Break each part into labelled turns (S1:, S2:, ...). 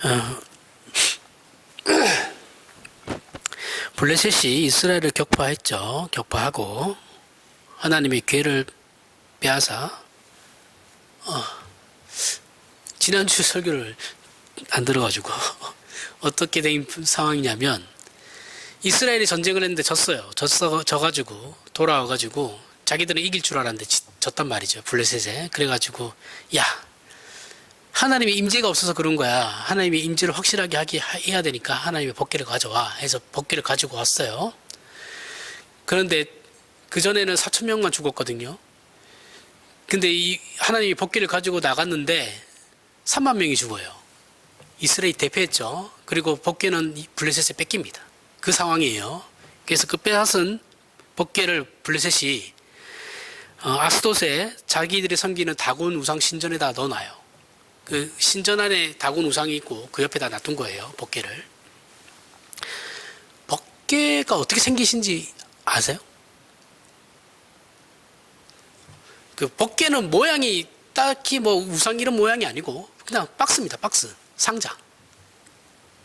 S1: 어, 블레셋이 이스라엘을 격파했죠. 격파하고 하나님의 기회를 빼앗아 지난주 설교를 안 들어가지고 어떻게 된 상황이냐면 이스라엘이 전쟁을 했는데 져가지고 돌아와가지고 자기들은 이길 줄 알았는데 졌단 말이죠. 블레셋에. 그래가지고 야, 하나님의 임재가 없어서 그런 거야. 하나님의 임재를 확실하게 해야 되니까 하나님의 법궤를 가져와 해서 법궤를 가지고 왔어요. 그런데 그전에는 4,000명만 죽었거든요. 근데 이 하나님이 법궤를 가지고 나갔는데 3만 명이 죽어요. 이스라엘이 대패했죠. 그리고 법궤는 블레셋에 뺏깁니다. 그 상황이에요. 그래서 그 빼앗은 법궤를 블레셋이 아스돗에 자기들이 섬기는 다곤 우상 신전에다 넣어놔요. 그 신전 안에 다곤 우상이 있고 그 옆에다 놔둔 거예요. 법궤를. 법궤가 어떻게 생기신지 아세요? 그 법궤는 모양이 딱히 뭐 우상 이런 모양이 아니고 그냥 박스입니다. 박스. 상자.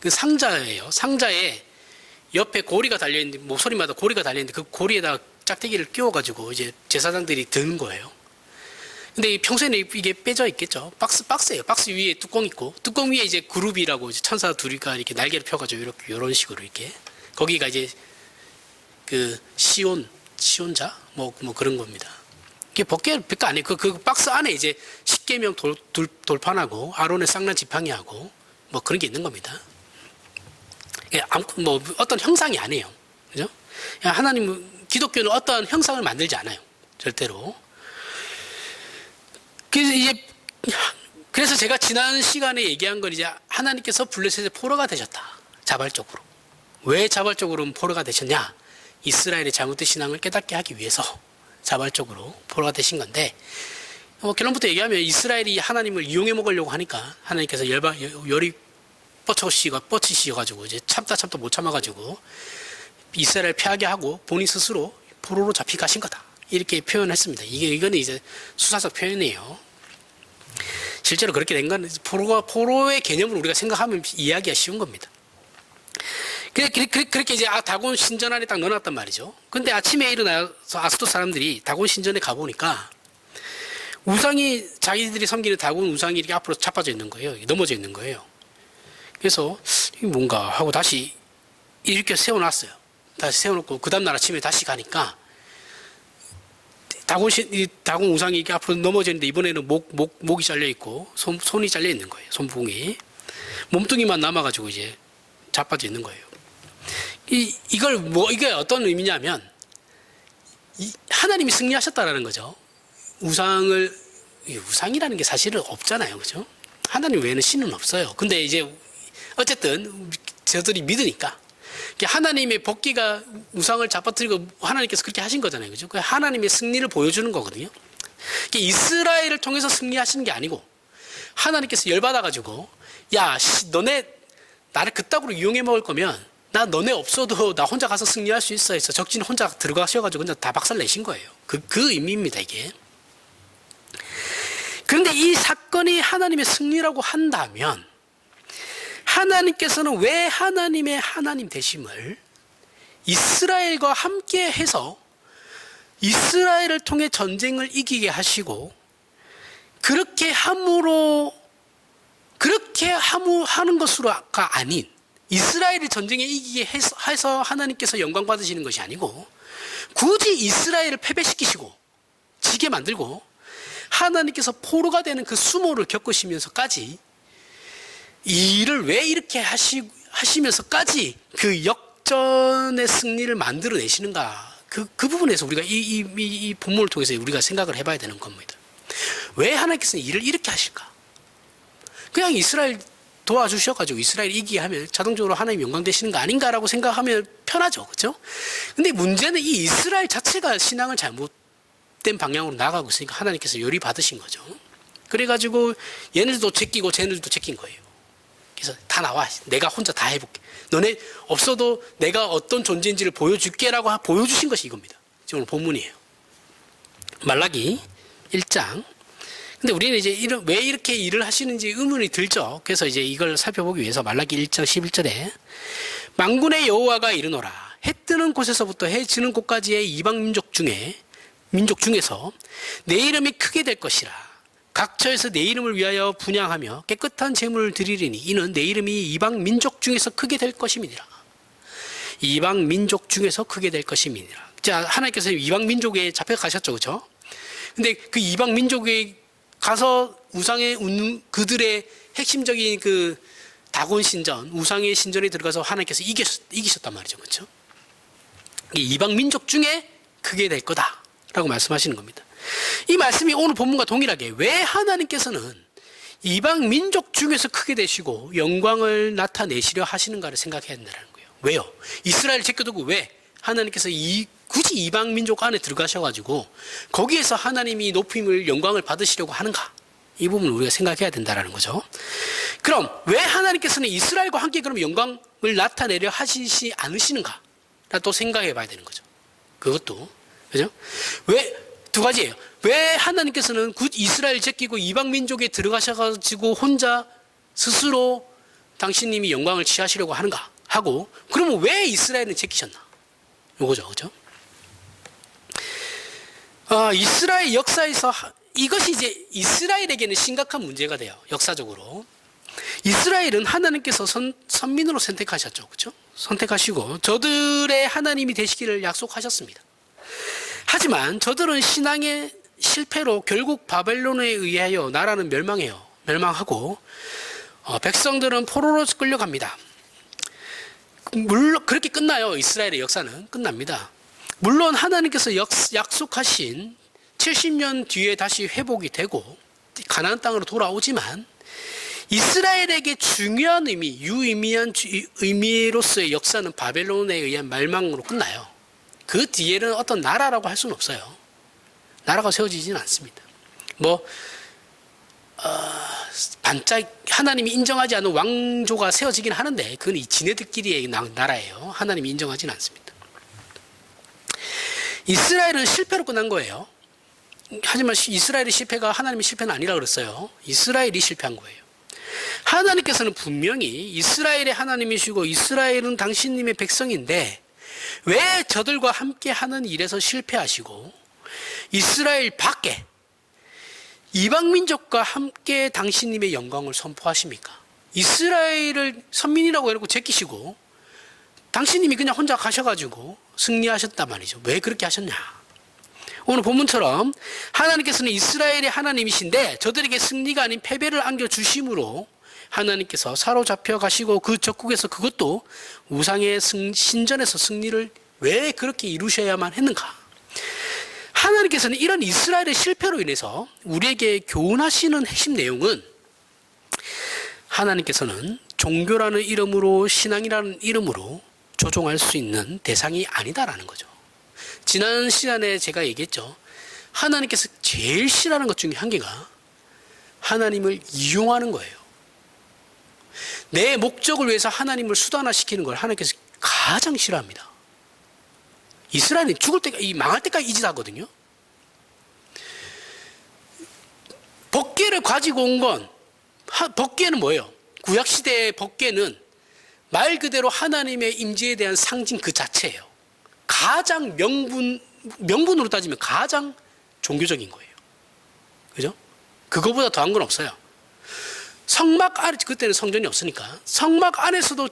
S1: 그 상자예요. 상자에 옆에 고리가 달려있는데, 목소리마다 고리가 달려있는데 그 고리에다 짝대기를 끼워가지고 이제 제사장들이 드는 거예요. 근데 평소에는 이게 빼져 있겠죠. 박스예요. 박스 위에 뚜껑 있고, 뚜껑 위에 이제 그룹이라고 이제 천사 둘이가 이렇게 날개를 펴가지고 이렇게, 이런 식으로 이렇게. 거기가 이제 그 시온자? 뭐 그런 겁니다. 이게 법궤 별거 아니에요. 그 박스 안에 이제 십계명 돌판하고, 아론의 쌍난 지팡이하고, 뭐 그런 게 있는 겁니다. 뭐 어떤 형상이 아니에요. 그죠? 하나님, 기독교는 어떤 형상을 만들지 않아요. 절대로. 그래서 제가 지난 시간에 얘기한 건 이제 하나님께서 블레셋의 포로가 되셨다. 자발적으로. 왜 자발적으로 포로가 되셨냐? 이스라엘의 잘못된 신앙을 깨닫게 하기 위해서 자발적으로 포로가 되신 건데, 결론부터 얘기하면 이스라엘이 하나님을 이용해 먹으려고 하니까 하나님께서 열이 뻗치시가지고 이제 참다 못 참아가지고 이스라엘 피하게 하고 본인 스스로 포로로 잡히 가신 거다. 이렇게 표현했습니다. 이거는 이제 수사적 표현이에요. 실제로 그렇게 된 건 포로의 개념을 우리가 생각하면 이해하기가 쉬운 겁니다. 그렇게 이제 다곤 신전 안에 딱 넣어놨단 말이죠. 근데 아침에 일어나서 아스돗 사람들이 다곤 신전에 가보니까 우상이, 자기들이 섬기는 다곤 우상이 이렇게 앞으로 자빠져 있는 거예요. 넘어져 있는 거예요. 그래서 이게 뭔가 하고 다시 이렇게 세워놨어요. 다시 세워놓고 그 다음날 아침에 다시 가니까 다곤 우상이 이렇게 앞으로 넘어져 있는데 이번에는 목이 잘려있고 손이 잘려있는 거예요. 손봉이. 몸뚱이만 남아가지고 이제 자빠져 있는 거예요. 이게 어떤 의미냐면 하나님이 승리하셨다라는 거죠. 우상이라는 게 사실은 없잖아요. 그죠? 하나님 외에는 신은 없어요. 근데 이제 어쨌든 저들이 믿으니까 하나님의 법궤가 우상을 잡아뜨리고 하나님께서 그렇게 하신 거잖아요. 그죠? 하나님의 승리를 보여주는 거거든요. 이스라엘을 통해서 승리하시는 게 아니고 하나님께서 열받아가지고 야, 너네 나를 그따구로 이용해 먹을 거면 나 너네 없어도 나 혼자 가서 승리할 수 있어 해서 적진 혼자 들어가셔가지고 혼자 다 박살 내신 거예요. 그 의미입니다, 이게. 그런데 이 사건이 하나님의 승리라고 한다면 하나님께서는 왜 하나님의 하나님 되심을 이스라엘과 함께 해서 이스라엘을 통해 전쟁을 이기게 하시고 그렇게 하는 것으로가 아닌 이스라엘을 전쟁에 이기게 해서 하나님께서 영광 받으시는 것이 아니고 굳이 이스라엘을 패배시키시고 지게 만들고 하나님께서 포로가 되는 그 수모를 겪으시면서까지 이 일을 왜 이렇게 하시면서까지 그 역전의 승리를 만들어내시는가. 그 부분에서 우리가 이 본문을 통해서 우리가 생각을 해봐야 되는 겁니다. 왜 하나님께서 일을 이렇게 하실까? 그냥 이스라엘 도와주셔가지고 이스라엘 이기게 하면 자동적으로 하나님 영광 되시는 거 아닌가라고 생각하면 편하죠. 그렇죠? 근데 문제는 이 이스라엘 자체가 신앙을 잘못된 방향으로 나가고 있으니까 하나님께서 열이 받으신 거죠. 그래가지고 얘네들도 제끼고 쟤네들도 제낀 거예요. 그래서 다 나와. 내가 혼자 다 해볼게. 너네 없어도 내가 어떤 존재인지를 보여줄게라고 보여주신 것이 이겁니다. 지금 오늘 본문이에요. 말라기 1장. 근데 우리는 이제 왜 이렇게 일을 하시는지 의문이 들죠. 그래서 이제 이걸 살펴보기 위해서 말라기 1장 11절에 만군의 여호와가 이르노라 해 뜨는 곳에서부터 해 지는 곳까지의 이방 민족 중에서 내 이름이 크게 될 것이라. 각처에서 내 이름을 위하여 분향하며 깨끗한 제물을 드리리니 이는 내 이름이 이방 민족 중에서 크게 될 것임이니라. 이방 민족 중에서 크게 될 것임이니라. 자, 하나님께서 이방 민족에 잡혀가셨죠, 그렇죠? 근데 그 이방 민족에 가서 그들의 핵심적인 그 다곤 신전, 우상의 신전에 들어가서 하나님께서 이기셨단 말이죠, 그렇죠? 이방 민족 중에 크게 될 거다라고 말씀하시는 겁니다. 이 말씀이 오늘 본문과 동일하게 왜 하나님께서는 이방 민족 중에서 크게 되시고 영광을 나타내시려 하시는가를 생각해야 된다는 거예요. 왜요? 이스라엘 제껴두고 왜 하나님께서 굳이 이방 민족 안에 들어가셔가지고 거기에서 하나님이 높임을 영광을 받으시려고 하는가? 이 부분을 우리가 생각해야 된다는 거죠. 그럼 왜 하나님께서는 이스라엘과 함께 그럼 영광을 나타내려 하시지 않으시는가? 또 생각해 봐야 되는 거죠. 그것도 그죠? 왜 두 가지예요. 왜 하나님께서는 이스라엘 제끼고 이방 민족에 들어가셔가지고 혼자 스스로 당신님이 영광을 취하시려고 하는가 하고, 그러면 왜 이스라엘은 제끼셨나? 요거죠, 그죠? 이스라엘 역사에서 이것이 이제 이스라엘에게는 심각한 문제가 돼요. 역사적으로. 이스라엘은 하나님께서 선민으로 선택하셨죠, 그죠? 선택하시고 저들의 하나님이 되시기를 약속하셨습니다. 하지만 저들은 신앙의 실패로 결국 바벨론에 의하여 나라는 멸망하고 백성들은 포로로 끌려갑니다. 물론 그렇게 끝나요. 이스라엘의 역사는 끝납니다. 물론 하나님께서 약속하신 70년 뒤에 다시 회복이 되고 가나안 땅으로 돌아오지만 이스라엘에게 중요한 유의미한 의미로서의 역사는 바벨론에 의한 멸망으로 끝나요. 그 뒤에는 어떤 나라라고 할 수는 없어요. 나라가 세워지지는 않습니다. 반짝 하나님이 인정하지 않은 왕조가 세워지긴 하는데 그건 지네들끼리의 나라예요. 하나님이 인정하지는 않습니다. 이스라엘은 실패로 끝난 거예요. 하지만 이스라엘의 실패가 하나님의 실패는 아니라 그랬어요. 이스라엘이 실패한 거예요. 하나님께서는 분명히 이스라엘의 하나님이시고 이스라엘은 당신님의 백성인데 왜 저들과 함께 하는 일에서 실패하시고 이스라엘 밖에 이방 민족과 함께 당신님의 영광을 선포하십니까? 이스라엘을 선민이라고 해놓고 제끼시고 당신님이 그냥 혼자 가셔가지고 승리하셨단 말이죠. 왜 그렇게 하셨냐? 오늘 본문처럼 하나님께서는 이스라엘의 하나님이신데 저들에게 승리가 아닌 패배를 안겨주심으로 하나님께서 사로잡혀 가시고 그 적국에서 그것도 우상의 신전에서 승리를 왜 그렇게 이루셔야만 했는가? 하나님께서는 이런 이스라엘의 실패로 인해서 우리에게 교훈하시는 핵심 내용은 하나님께서는 종교라는 이름으로 신앙이라는 이름으로 조종할 수 있는 대상이 아니다라는 거죠. 지난 시간에 제가 얘기했죠. 하나님께서 제일 싫어하는 것 중에 한 개가 하나님을 이용하는 거예요. 내 목적을 위해서 하나님을 수단화시키는 걸 하나님께서 가장 싫어합니다. 이스라엘은 망할 때까지 이 짓 하거든요. 법궤를 가지고 온 건, 법궤는 뭐예요? 구약시대의 법궤는 말 그대로 하나님의 임재에 대한 상징 그 자체예요. 가장 명분으로 따지면 가장 종교적인 거예요. 그죠? 그거보다 더한 건 없어요. 성막 안에, 그때는 성전이 없으니까, 성막 안에서도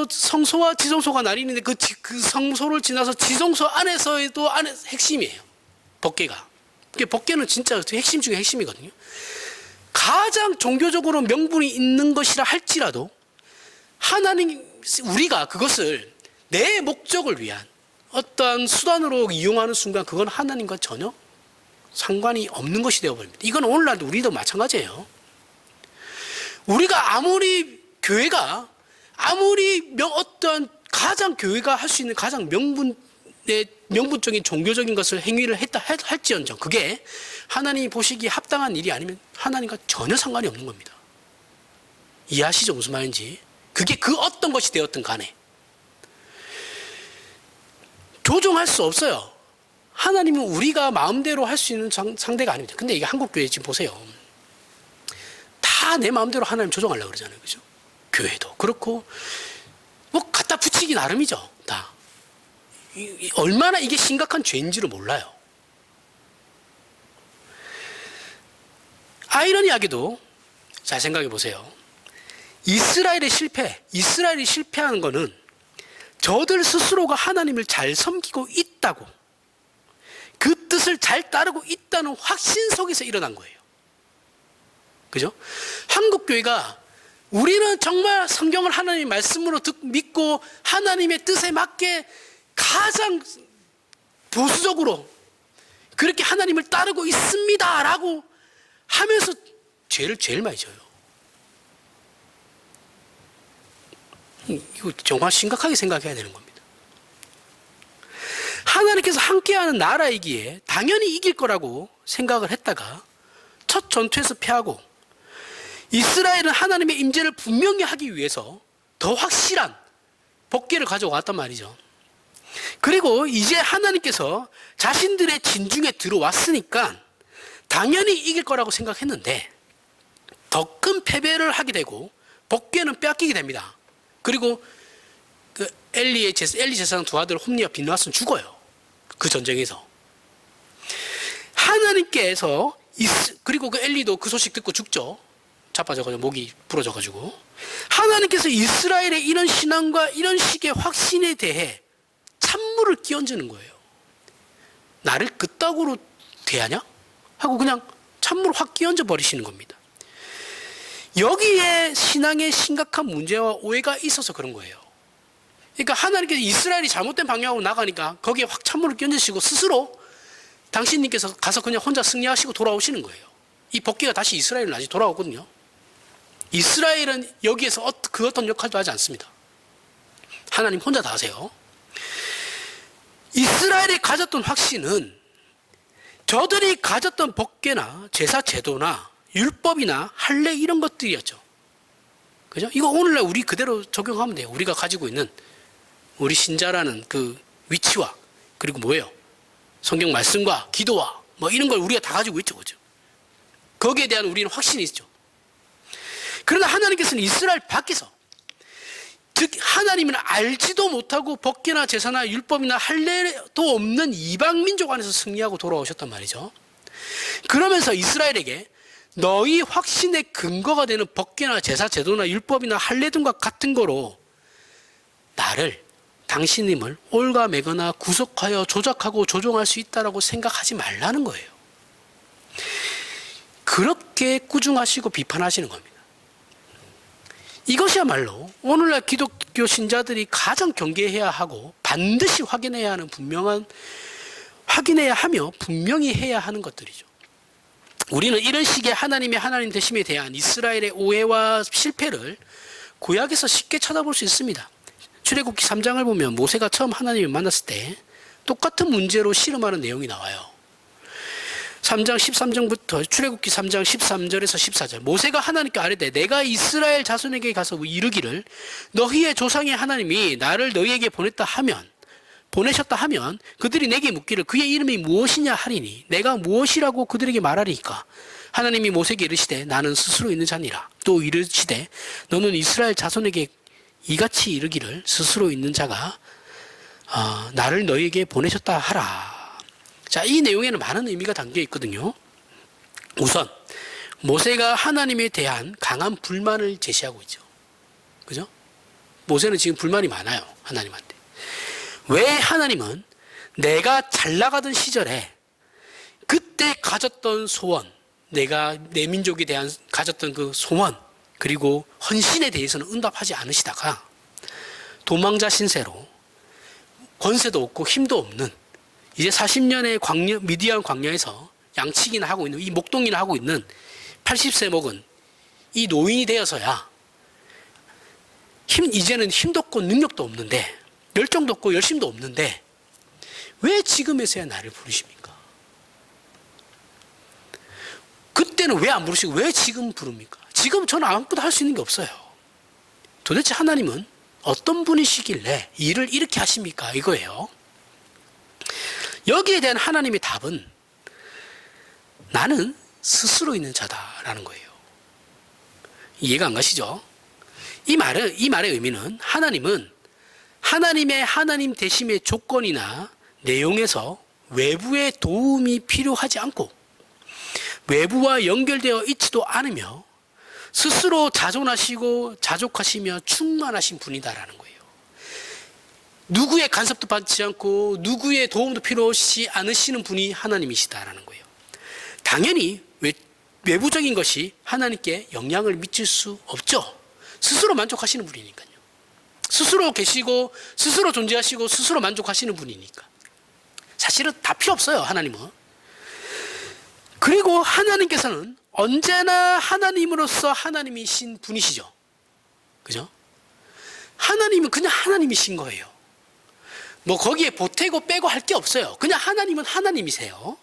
S1: 성소와 지성소가 나뉘는데 그 성소를 지나서 지성소 안에서도 핵심이에요. 법궤가. 법궤는 진짜 핵심 중에 핵심이거든요. 가장 종교적으로 명분이 있는 것이라 할지라도 우리가 그것을 내 목적을 위한 어떠한 수단으로 이용하는 순간 그건 하나님과 전혀 상관이 없는 것이 되어버립니다. 이건 오늘날도 우리도 마찬가지예요. 우리가 교회가 어떠한 교회가 할 수 있는 가장 명분적인 종교적인 것을 행위를 했다 할지언정 그게 하나님이 보시기에 합당한 일이 아니면 하나님과 전혀 상관이 없는 겁니다. 이해하시죠? 무슨 말인지. 그게 그 어떤 것이 되었든 간에 조종할 수 없어요. 하나님은 우리가 마음대로 할 수 있는 상대가 아닙니다. 근데 이게 한국교회 지금 보세요. 다 내 마음대로 하나님 조종하려고 그러잖아요. 그죠? 교회도 그렇고, 뭐 갖다 붙이기 나름이죠. 다. 얼마나 이게 심각한 죄인지를 몰라요. 아이러니하게도 잘 생각해 보세요. 이스라엘이 실패하는 거는 저들 스스로가 하나님을 잘 섬기고 있다고, 그 뜻을 잘 따르고 있다는 확신 속에서 일어난 거예요. 그죠? 한국교회가 우리는 정말 성경을 하나님의 말씀으로 믿고 하나님의 뜻에 맞게 가장 보수적으로 그렇게 하나님을 따르고 있습니다 라고 하면서 죄를 제일 많이 져요. 이거 정말 심각하게 생각해야 되는 겁니다. 하나님께서 함께하는 나라이기에 당연히 이길 거라고 생각을 했다가 첫 전투에서 패하고, 이스라엘은 하나님의 임재를 분명히 하기 위해서 더 확실한 복귀를 가져왔단 말이죠. 그리고 이제 하나님께서 자신들의 진중에 들어왔으니까 당연히 이길 거라고 생각했는데 더 큰 패배를 하게 되고 복귀는 빼앗기게 됩니다. 그리고 그 엘리 제사장 두 아들 홈리와 비느하스는 죽어요. 그 전쟁에서. 하나님께서 그리고 그 엘리도 그 소식 듣고 죽죠. 자빠져가지고 목이 부러져가지고. 하나님께서 이스라엘의 이런 신앙과 이런 식의 확신에 대해 찬물을 끼얹는 거예요. 나를 그따구로 대하냐? 하고 그냥 찬물을 확 끼얹어 버리시는 겁니다. 여기에 신앙의 심각한 문제와 오해가 있어서 그런 거예요. 그러니까 하나님께서 이스라엘이 잘못된 방향으로 나가니까 거기에 확 찬물을 끼얹으시고 스스로 당신님께서 가서 그냥 혼자 승리하시고 돌아오시는 거예요. 이 복귀가 다시 이스라엘은 아직 돌아오거든요. 이스라엘은 여기에서 그 어떤 역할도 하지 않습니다. 하나님 혼자 다 하세요. 이스라엘이 가졌던 확신은 저들이 가졌던 법궤나 제사 제도나 율법이나 할례 이런 것들이었죠. 그죠? 이거 오늘날 우리 그대로 적용하면 돼요. 우리가 가지고 있는 우리 신자라는 그 위치와, 그리고 뭐예요? 성경 말씀과 기도와 뭐 이런 걸 우리가 다 가지고 있죠. 그죠? 거기에 대한 우리는 확신이 있죠. 그러나 하나님께서는 이스라엘 밖에서, 즉 하나님은 알지도 못하고 법궤나 제사나 율법이나 할례도 없는 이방 민족 안에서 승리하고 돌아오셨단 말이죠. 그러면서 이스라엘에게 너희 확신의 근거가 되는 법궤나 제사 제도나 율법이나 할례 등과 같은 거로 나를, 당신님을 올가매거나 구속하여 조작하고 조종할 수 있다라고 생각하지 말라는 거예요. 그렇게 꾸중하시고 비판하시는 겁니다. 이것이야말로 오늘날 기독교 신자들이 가장 경계해야 하고 반드시 확인해야 하며 분명히 해야 하는 것들이죠. 우리는 이런 식의 하나님의 하나님 되심에 대한 이스라엘의 오해와 실패를 구약에서 쉽게 찾아볼 수 있습니다. 출애굽기 3장을 보면 모세가 처음 하나님을 만났을 때 똑같은 문제로 씨름하는 내용이 나와요. 3장 13절부터 출애굽기 3장 13절에서 14절. 모세가 하나님께 아뢰되 내가 이스라엘 자손에게 가서 이르기를 너희의 조상의 하나님이 나를 너희에게 보내셨다 하면 그들이 내게 묻기를 그의 이름이 무엇이냐 하리니 내가 무엇이라고 그들에게 말하리까. 하나님이 모세에게 이르시되 나는 스스로 있는 자니라. 또 이르시되 너는 이스라엘 자손에게 이같이 이르기를 스스로 있는 자가 나를 너희에게 보내셨다 하라. 자, 이 내용에는 많은 의미가 담겨 있거든요. 우선 모세가 하나님에 대한 강한 불만을 제시하고 있죠. 그죠? 모세는 지금 불만이 많아요. 하나님한테. 왜 하나님은 내가 잘 나가던 시절에 그때 가졌던 소원, 내가 내 민족에 대한 가졌던 그 소원, 그리고 헌신에 대해서는 응답하지 않으시다가 도망자 신세로 권세도 없고 힘도 없는 이제 40년의 미디안 광야에서 양치기나 하고 있는, 이 목동이나 하고 있는 80세 먹은 이 노인이 되어서야 이제는 힘도 없고 능력도 없는데, 열정도 없고 열심도 없는데 왜 지금에서야 나를 부르십니까? 그때는 왜 안 부르시고 왜 지금 부릅니까? 지금 저는 아무것도 할 수 있는 게 없어요. 도대체 하나님은 어떤 분이시길래 일을 이렇게 하십니까? 이거예요. 여기에 대한 하나님의 답은 나는 스스로 있는 자다라는 거예요. 이해가 안 가시죠? 이 말의 의미는 하나님은 하나님의 하나님 되심의 조건이나 내용에서 외부의 도움이 필요하지 않고 외부와 연결되어 있지도 않으며 스스로 자존하시고 자족하시며 충만하신 분이다라는 거예요. 누구의 간섭도 받지 않고 누구의 도움도 필요하지 않으시는 분이 하나님이시다라는 거예요. 당연히 외부적인 것이 하나님께 영향을 미칠 수 없죠. 스스로 만족하시는 분이니까요. 스스로 계시고 스스로 존재하시고 스스로 만족하시는 분이니까. 사실은 다 필요 없어요, 하나님은. 그리고 하나님께서는 언제나 하나님으로서 하나님이신 분이시죠. 그죠? 하나님은 그냥 하나님이신 거예요. 뭐 거기에 보태고 빼고 할 게 없어요. 그냥 하나님은 하나님이세요.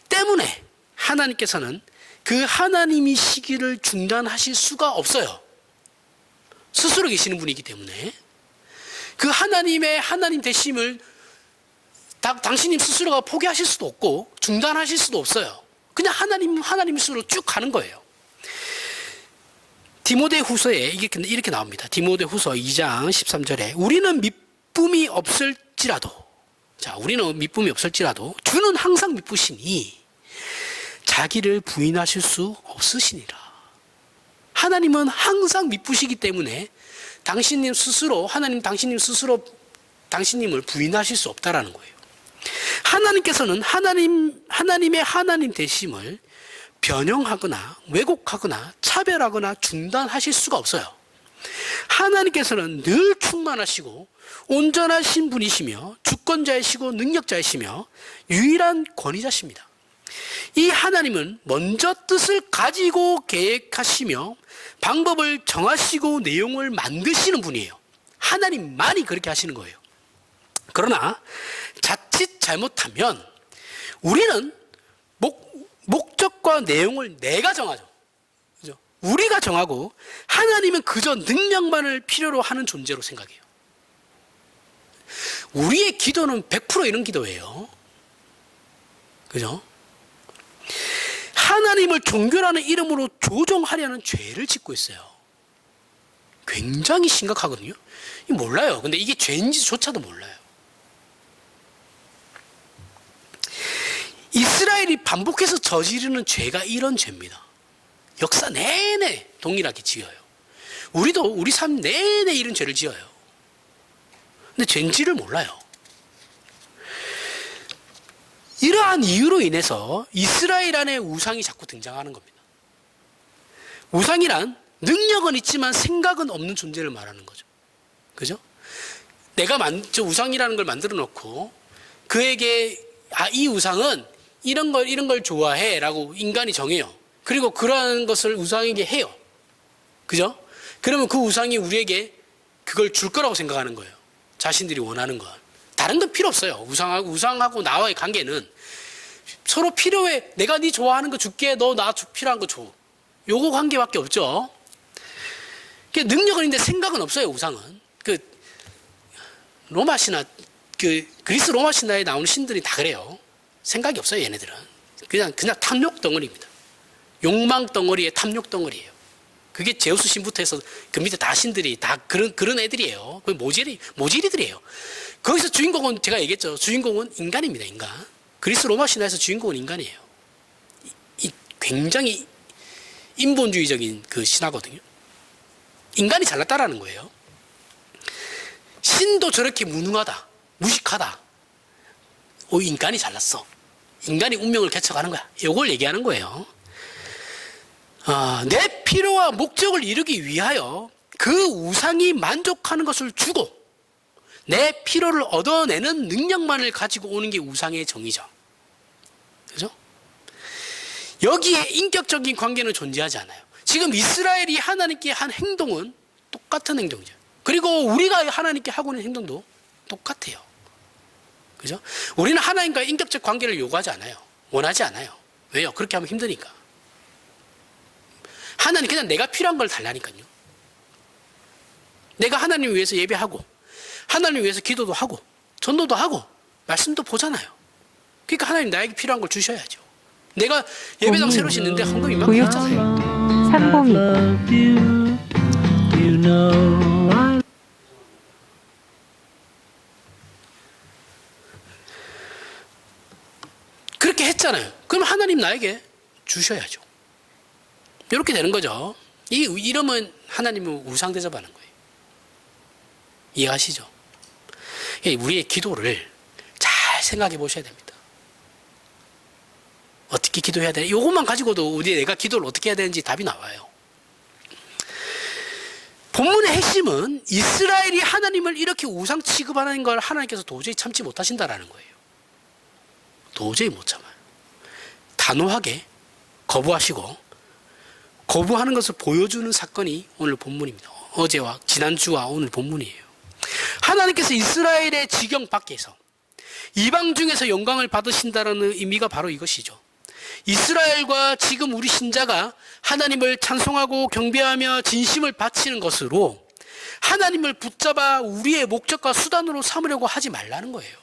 S1: 때문에 하나님께서는 그 하나님이시기를 중단하실 수가 없어요. 스스로 계시는 분이기 때문에 그 하나님의 하나님 되심을 당신님 스스로가 포기하실 수도 없고 중단하실 수도 없어요. 그냥 하나님으로 쭉 가는 거예요. 디모데후서에 이렇게 나옵니다. 디모데후서 2장 13절에 우리는 미쁨이 없을지라도 주는 항상 미쁘시니 자기를 부인하실 수 없으시니라. 하나님은 항상 미쁘시기 때문에 당신님 스스로 당신님을 부인하실 수 없다라는 거예요. 하나님께서는 하나님의 하나님 되심을 변형하거나 왜곡하거나 차별하거나 중단하실 수가 없어요. 하나님께서는 늘 충만하시고 온전하신 분이시며 주권자이시고 능력자이시며 유일한 권위자십니다. 이 하나님은 먼저 뜻을 가지고 계획하시며 방법을 정하시고 내용을 만드시는 분이에요. 하나님만이 그렇게 하시는 거예요. 그러나 자칫 잘못하면 우리는 목적과 내용을 내가 정하죠. 그죠? 우리가 정하고 하나님은 그저 능력만을 필요로 하는 존재로 생각해요. 우리의 기도는 100% 이런 기도예요. 그죠? 하나님을 종교라는 이름으로 조종하려는 죄를 짓고 있어요. 굉장히 심각하거든요. 몰라요. 근데 이게 죄인지조차도 몰라요. 이스라엘이 반복해서 저지르는 죄가 이런 죄입니다. 역사 내내 동일하게 지어요. 우리도 우리 삶 내내 이런 죄를 지어요. 근데 죄인지를 몰라요. 이러한 이유로 인해서 이스라엘 안에 우상이 자꾸 등장하는 겁니다. 우상이란 능력은 있지만 생각은 없는 존재를 말하는 거죠. 그죠? 내가 우상이라는 걸 만들어 놓고 그에게 이 우상은 이런 걸 좋아해 라고 인간이 정해요. 그리고 그러한 것을 우상에게 해요. 그죠? 그러면 그 우상이 우리에게 그걸 줄 거라고 생각하는 거예요. 자신들이 원하는 건. 다른 건 필요 없어요. 우상하고 나와의 관계는 서로 필요해. 내가 네 좋아하는 거 줄게. 너 나 필요한 거 줘. 요거 관계밖에 없죠. 능력은 있는데 생각은 없어요. 우상은. 로마 신화, 그리스 로마 신화에 나오는 신들이 다 그래요. 생각이 없어요. 얘네들은. 그냥 탐욕 덩어리입니다. 욕망 덩어리에 탐욕 덩어리예요. 그게 제우스 신부터 해서 그 밑에 다 신들이 다 그런 애들이에요. 그 모질이들이에요. 거기서 주인공은 제가 얘기했죠. 주인공은 인간입니다. 인간. 그리스 로마 신화에서 주인공은 인간이에요. 굉장히 인본주의적인 그 신화거든요. 인간이 잘났다라는 거예요. 신도 저렇게 무능하다, 무식하다. 인간이 잘났어. 인간이 운명을 개척하는 거야. 이걸 얘기하는 거예요. 내 필요와 목적을 이루기 위하여 그 우상이 만족하는 것을 주고 내 필요를 얻어내는 능력만을 가지고 오는 게 우상의 정의죠. 그죠? 여기에 인격적인 관계는 존재하지 않아요. 지금 이스라엘이 하나님께 한 행동은 똑같은 행동이죠. 그리고 우리가 하나님께 하고 있는 행동도 똑같아요. 그죠? 우리는 하나님과 인격적 관계를 요구하지 않아요. 원하지 않아요. 왜요? 그렇게 하면 힘드니까. 하나님 그냥 내가 필요한 걸 달라니까요. 내가 하나님을 위해서 예배하고 하나님을 위해서 기도도 하고 전도도 하고 말씀도 보잖아요. 그러니까 하나님 나에게 필요한 걸 주셔야죠. 내가 예배당 새로 짓는데 헌금 이만큼
S2: 구육
S1: 했잖아요.
S2: 삼봉이
S1: 그렇게 했잖아요. 그럼 하나님 나에게 주셔야죠. 이렇게 되는 거죠. 이 이름은 하나님을 우상대접하는 거예요. 이해하시죠? 우리의 기도를 잘 생각해 보셔야 됩니다. 어떻게 기도해야 되나? 이것만 가지고도 내가 기도를 어떻게 해야 되는지 답이 나와요. 본문의 핵심은 이스라엘이 하나님을 이렇게 우상 취급하는 걸 하나님께서 도저히 참지 못하신다라는 거예요. 도저히 못 참아요. 단호하게 거부하시고 거부하는 것을 보여주는 사건이 오늘 본문입니다. 어제와 지난주와 오늘 본문이에요. 하나님께서 이스라엘의 지경 밖에서 이방 중에서 영광을 받으신다는 의미가 바로 이것이죠. 이스라엘과 지금 우리 신자가 하나님을 찬송하고 경배하며 진심을 바치는 것으로 하나님을 붙잡아 우리의 목적과 수단으로 삼으려고 하지 말라는 거예요.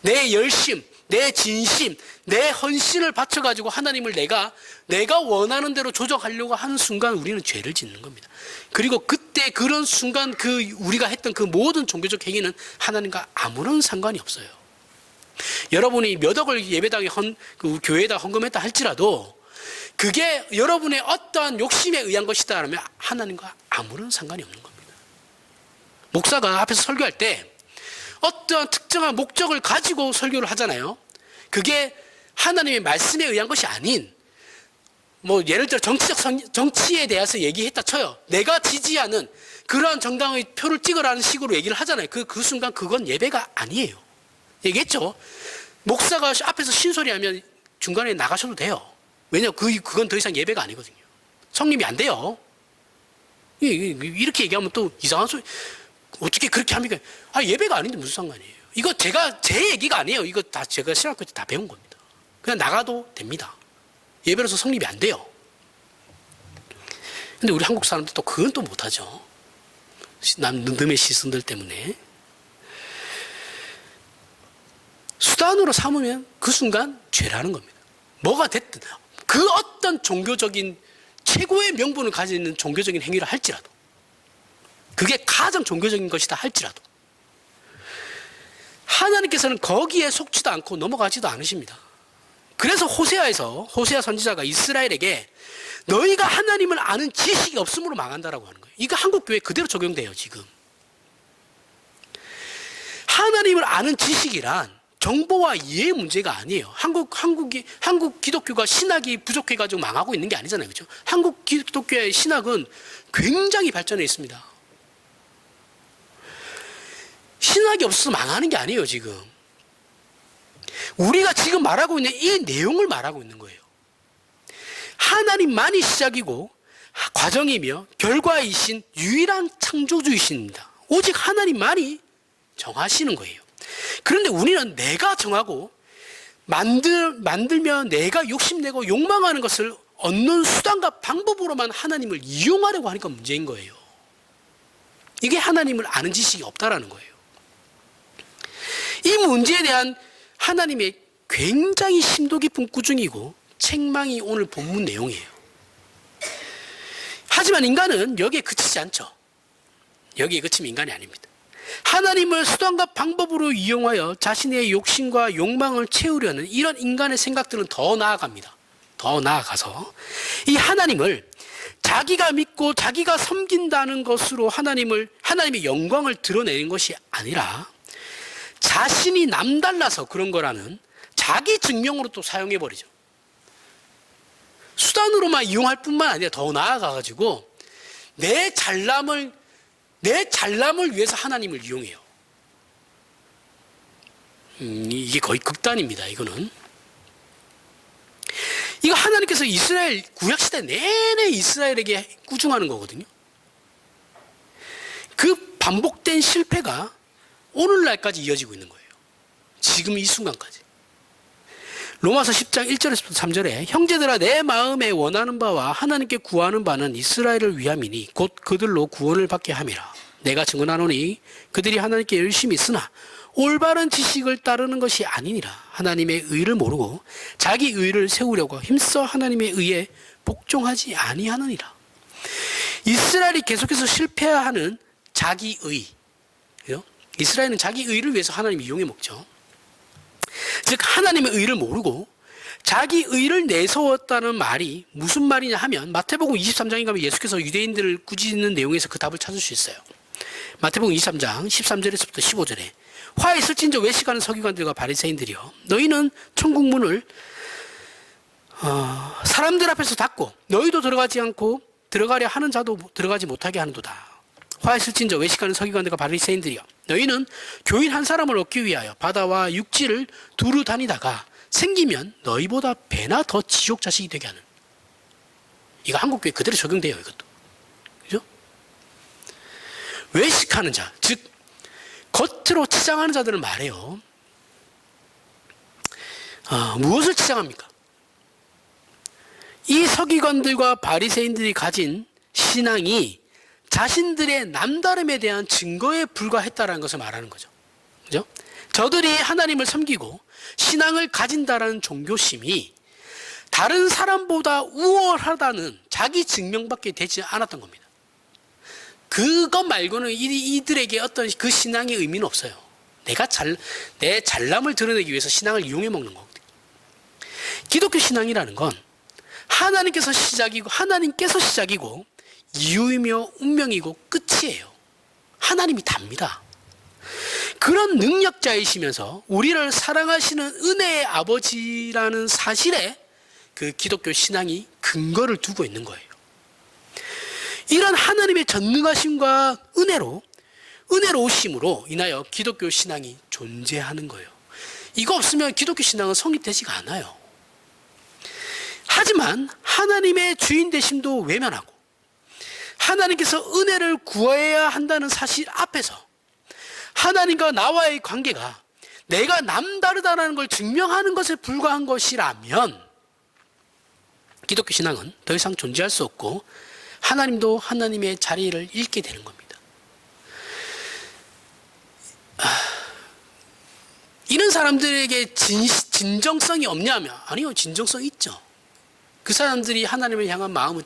S1: 내 열심, 내 진심, 내 헌신을 바쳐가지고 하나님을 내가 원하는 대로 조정하려고 하는 순간 우리는 죄를 짓는 겁니다. 그리고 그때 그런 순간 우리가 했던 그 모든 종교적 행위는 하나님과 아무런 상관이 없어요. 여러분이 몇 억을 예배당에 교회에다 헌금했다 할지라도 그게 여러분의 어떠한 욕심에 의한 것이다 라면 하나님과 아무런 상관이 없는 겁니다. 목사가 앞에서 설교할 때 어떠한 특정한 목적을 가지고 설교를 하잖아요. 그게 하나님의 말씀에 의한 것이 아닌 예를 들어 정치에 대해서 얘기했다 쳐요. 내가 지지하는 그러한 정당의 표를 찍으라는 식으로 얘기를 하잖아요. 그 순간 그건 예배가 아니에요. 얘기했죠. 목사가 앞에서 신소리하면 중간에 나가셔도 돼요. 왜냐하면 그건 더 이상 예배가 아니거든요. 성립이 안 돼요. 이렇게 얘기하면 또 이상한 소리. 어떻게 그렇게 합니까? 예배가 아닌데 무슨 상관이에요. 이거 제 얘기가 아니에요. 이거 다 제가 신학교 때 다 배운 겁니다. 그냥 나가도 됩니다. 예배로서 성립이 안 돼요. 근데 우리 한국 사람들 또 그건 또 못하죠. 남의 시선들 때문에. 수단으로 삼으면 그 순간 죄라는 겁니다. 뭐가 됐든 그 어떤 종교적인 최고의 명분을 가지고 있는 종교적인 행위를 할지라도 그게 가장 종교적인 것이다 할지라도 하나님께서는 거기에 속지도 않고 넘어가지도 않으십니다. 그래서 호세아 선지자가 이스라엘에게 너희가 하나님을 아는 지식이 없음으로 망한다라고 하는 거예요. 이거 한국 교회에 그대로 적용돼요. 지금 하나님을 아는 지식이란 정보와 이해의 문제가 아니에요. 한국 기독교가 신학이 부족해가지고 망하고 있는 게 아니잖아요. 그렇죠? 한국 기독교의 신학은 굉장히 발전해 있습니다. 신학이 없어서 망하는 게 아니에요. 지금 우리가 지금 말하고 있는 이 내용을 말하고 있는 거예요. 하나님만이 시작이고 과정이며 결과이신 유일한 창조주이십니다. 오직 하나님만이 정하시는 거예요. 그런데 우리는 내가 정하고 만들며 내가 욕심내고 욕망하는 것을 얻는 수단과 방법으로만 하나님을 이용하려고 하니까 문제인 거예요. 이게 하나님을 아는 지식이 없다라는 거예요. 이 문제에 대한 하나님의 굉장히 심도 깊은 꾸중이고 책망이 오늘 본문 내용이에요. 하지만 인간은 여기에 그치지 않죠. 여기에 그치면 인간이 아닙니다. 하나님을 수단과 방법으로 이용하여 자신의 욕심과 욕망을 채우려는 이런 인간의 생각들은 더 나아갑니다. 더 나아가서 이 하나님을 자기가 믿고 자기가 섬긴다는 것으로 하나님의 영광을 드러내는 것이 아니라 자신이 남달라서 그런 거라는 자기 증명으로 또 사용해버리죠. 수단으로만 이용할 뿐만 아니라 더 나아가가지고 내 잘남을 위해서 하나님을 이용해요. 이게 거의 극단입니다. 이거는. 이거 하나님께서 이스라엘 구약시대 내내 이스라엘에게 꾸중하는 거거든요. 그 반복된 실패가 오늘날까지 이어지고 있는 거예요. 지금 이 순간까지. 로마서 10장 1절에서부터 3절에 형제들아 내 마음에 원하는 바와 하나님께 구하는 바는 이스라엘을 위함이니 곧 그들로 구원을 받게 함이라. 내가 증언하노니 그들이 하나님께 열심히 쓰나 올바른 지식을 따르는 것이 아니니라. 하나님의 의를 모르고 자기 의를 세우려고 힘써 하나님의 의에 복종하지 아니하느니라. 이스라엘이 계속해서 실패하는 자기 의. 그죠? 이스라엘은 자기 의를 위해서 하나님이 이용해 먹죠. 즉 하나님의 의를 모르고 자기 의를 내세웠다는 말이 무슨 말이냐 하면 마태복음 23장에 가면 예수께서 유대인들을 꾸짖는 내용에서 그 답을 찾을 수 있어요. 마태복음 23장 13절에서부터 15절에 화 있을진저 외식하는 서기관들과 바리새인들이여 너희는 천국 문을 사람들 앞에서 닫고 너희도 들어가지 않고 들어가려 하는 자도 들어가지 못하게 하는도다. 화 있을진저 외식하는 서기관들과 바리새인들이여 너희는 교인 한 사람을 얻기 위하여 바다와 육지를 두루 다니다가 생기면 너희보다 배나 더 지옥 자식이 되게 하는. 이거 한국교회 그대로 적용돼요. 이것도. 그죠? 외식하는 자, 즉 겉으로 치장하는 자들을 말해요. 무엇을 치장합니까? 이 서기관들과 바리새인들이 가진 신앙이 자신들의 남다름에 대한 증거에 불과했다라는 것을 말하는 거죠. 그죠? 저들이 하나님을 섬기고 신앙을 가진다라는 종교심이 다른 사람보다 우월하다는 자기 증명밖에 되지 않았던 겁니다. 그것 말고는 이들에게 어떤 그 신앙의 의미는 없어요. 내 잘남을 드러내기 위해서 신앙을 이용해 먹는 거거든요. 기독교 신앙이라는 건 하나님께서 시작이고 이유이며 운명이고 끝이에요. 하나님이 답니다. 그런 능력자이시면서 우리를 사랑하시는 은혜의 아버지라는 사실에 그 기독교 신앙이 근거를 두고 있는 거예요. 이런 하나님의 전능하심과 은혜로우심으로 인하여 기독교 신앙이 존재하는 거예요. 이거 없으면 기독교 신앙은 성립되지가 않아요. 하지만 하나님의 주인 되심도 외면하고 하나님께서 은혜를 구해야 한다는 사실 앞에서 하나님과 나와의 관계가 내가 남다르다는 걸 증명하는 것에 불과한 것이라면 기독교 신앙은 더 이상 존재할 수 없고 하나님도 하나님의 자리를 잃게 되는 겁니다. 이런 사람들에게 진정성이 없냐면 아니요, 진정성이 있죠. 그 사람들이 하나님을 향한 마음은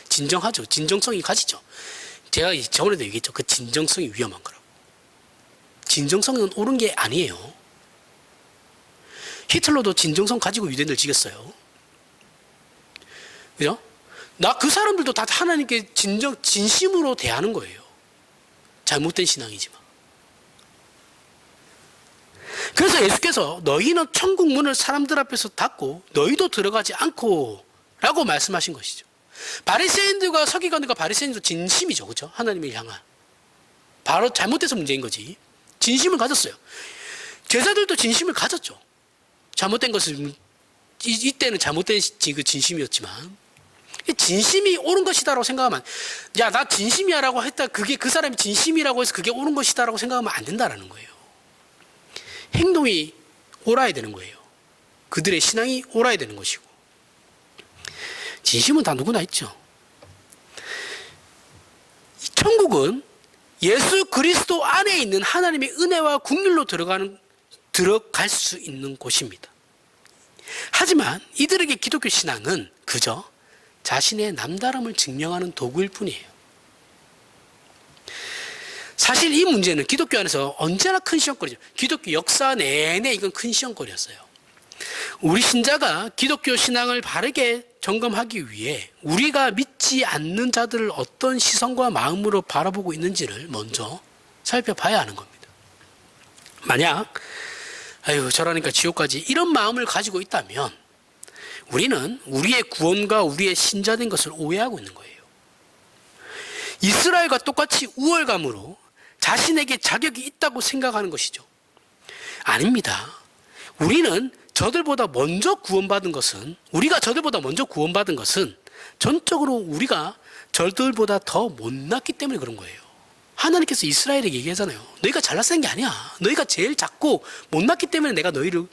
S1: 진정하죠. 진정성이 가지죠. 제가 저번에도 얘기했죠. 그 진정성이 위험한 거라고. 진정성은 옳은 게 아니에요. 히틀러도 진정성 가지고 유대인들 죽였어요. 그죠? 그 사람들도 다 하나님께 진심으로 대하는 거예요. 잘못된 신앙이지만. 그래서 예수께서 너희는 천국 문을 사람들 앞에서 닫고 너희도 들어가지 않고 라고 말씀하신 것이죠. 바리새인들과 서기관들과 바리새인들도 진심이죠. 그렇죠? 하나님을 향한. 바로 잘못돼서 문제인 거지. 진심을 가졌어요. 제자들도 진심을 가졌죠. 잘못된 것을 이때는 잘못된 그 진심이었지만 진심이 옳은 것이다라고 생각하면 야, 나 진심이야라고 했다. 그게 그 사람이 진심이라고 해서 그게 옳은 것이다라고 생각하면 안 된다라는 거예요. 행동이 옳아야 되는 거예요. 그들의 신앙이 옳아야 되는 것이고 진심은 다 누구나 있죠. 천국은 예수 그리스도 안에 있는 하나님의 은혜와 긍휼로 들어갈 수 있는 곳입니다. 하지만 이들에게 기독교 신앙은 그저 자신의 남다름을 증명하는 도구일 뿐이에요. 사실 이 문제는 기독교 안에서 언제나 큰 시험거리죠. 기독교 역사 내내 이건 큰 시험거리였어요. 우리 신자가 기독교 신앙을 바르게 점검하기 위해 우리가 믿지 않는 자들을 어떤 시선과 마음으로 바라보고 있는지를 먼저 살펴봐야 하는 겁니다. 만약 저러니까 지옥까지 이런 마음을 가지고 있다면 우리는 우리의 구원과 우리의 신자된 것을 오해하고 있는 거예요. 이스라엘과 똑같이 우월감으로 자신에게 자격이 있다고 생각하는 것이죠. 아닙니다. 우리가 저들보다 먼저 구원받은 것은 전적으로 우리가 저들보다 더 못났기 때문에 그런 거예요. 하나님께서 이스라엘에게 얘기하잖아요. 너희가 잘났다는 게 아니야. 너희가 제일 작고 못났기 때문에 내가 너희를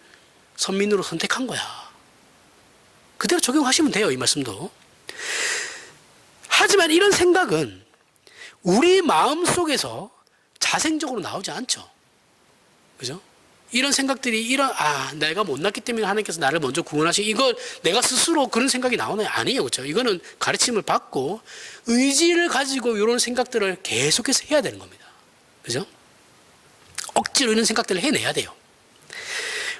S1: 선민으로 선택한 거야. 그대로 적용하시면 돼요. 이 말씀도. 하지만 이런 생각은 우리 마음속에서 자생적으로 나오지 않죠. 그죠? 이런 생각들이 내가 못났기 때문에 하나님께서 나를 먼저 구원하시고 이걸 내가 스스로 그런 생각이 나오나요? 아니에요. 그렇죠? 이거는 가르침을 받고 의지를 가지고 이런 생각들을 계속해서 해야 되는 겁니다. 그죠? 억지로 이런 생각들을 해내야 돼요.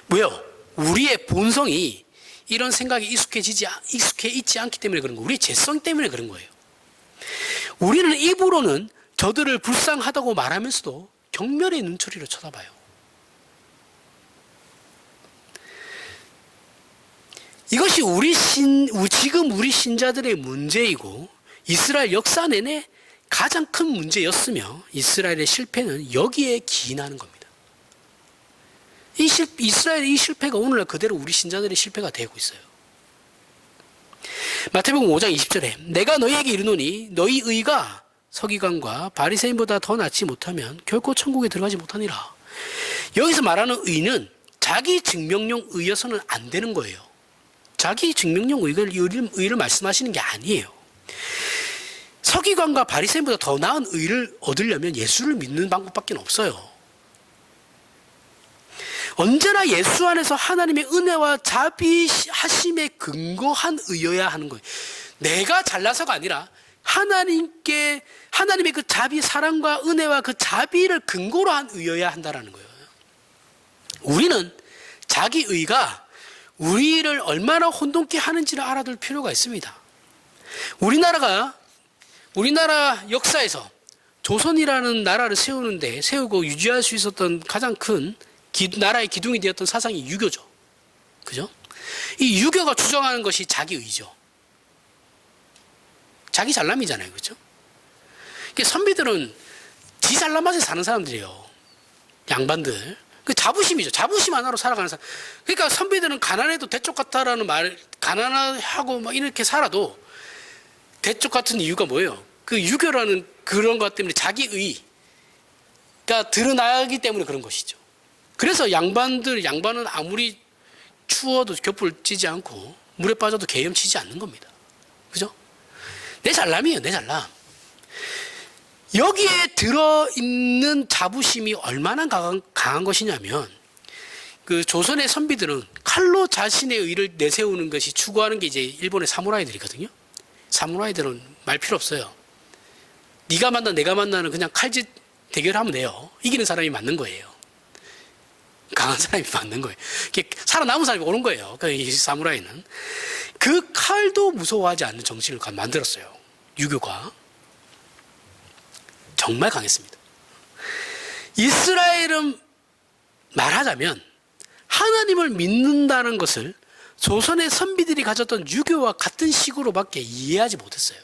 S1: 왜요? 우리의 본성이 이런 생각이 익숙해 있지 않기 때문에 그런 거예요. 우리의 죄성 때문에 그런 거예요. 우리는 입으로는 저들을 불쌍하다고 말하면서도 경멸의 눈초리로 쳐다봐요. 이것이 지금 우리 신자들의 문제이고 이스라엘 역사 내내 가장 큰 문제였으며 이스라엘의 실패는 여기에 기인하는 겁니다. 이스라엘의 이 실패가 오늘날 그대로 우리 신자들의 실패가 되고 있어요. 마태복음 5장 20절에 내가 너희에게 이르노니 너희 의가 서기관과 바리새인보다 더 낫지 못하면 결코 천국에 들어가지 못하니라. 여기서 말하는 의는 자기 증명용 의여서는 안 되는 거예요. 자기 증명용 의를 말씀하시는 게 아니에요. 서기관과 바리새인보다 더 나은 의를 얻으려면 예수를 믿는 방법밖에 없어요. 언제나 예수 안에서 하나님의 은혜와 자비하심에 근거한 의여야 하는 거예요. 내가 잘나서가 아니라 하나님의 그 자비, 사랑과 은혜와 그 자비를 근거로 한 의여야 한다라는 거예요. 우리는 자기 의가 우리를 얼마나 혼돈케 하는지를 알아둘 필요가 있습니다. 우리나라 역사에서 조선이라는 나라를 세우고 유지할 수 있었던 가장 큰 나라의 기둥이 되었던 사상이 유교죠. 그죠? 이 유교가 주장하는 것이 자기의죠. 자기 잘남이잖아요. 그죠? 선비들은 지 잘난 맛에 사는 사람들이에요. 양반들. 그 자부심이죠. 자부심 하나로 살아가는 사람. 그러니까 선비들은 가난해도 대쪽 같다라는 말, 가난하고 막 이렇게 살아도 대쪽 같은 이유가 뭐예요? 그 유교라는 그런 것 때문에 자기의가 드러나기 때문에 그런 것이죠. 그래서 양반은 아무리 추워도 곁불 찌지 않고 물에 빠져도 개염치지 않는 겁니다. 그죠? 내 잘남이에요. 내 잘남. 여기에 들어있는 자부심이 얼마나 강한 것이냐면 그 조선의 선비들은 칼로 자신의 의를 내세우는 것이 추구하는 게 이제 일본의 사무라이들이거든요. 사무라이들은 말 필요 없어요. 네가 만나 내가 만나는 그냥 칼짓 대결하면 돼요. 이기는 사람이 맞는 거예요. 강한 사람이 맞는 거예요. 살아남은 사람이 오는 거예요. 이 사무라이는. 그 칼도 무서워하지 않는 정신을 만들었어요. 유교가. 정말 강했습니다. 이스라엘은 말하자면 하나님을 믿는다는 것을 조선의 선비들이 가졌던 유교와 같은 식으로밖에 이해하지 못했어요.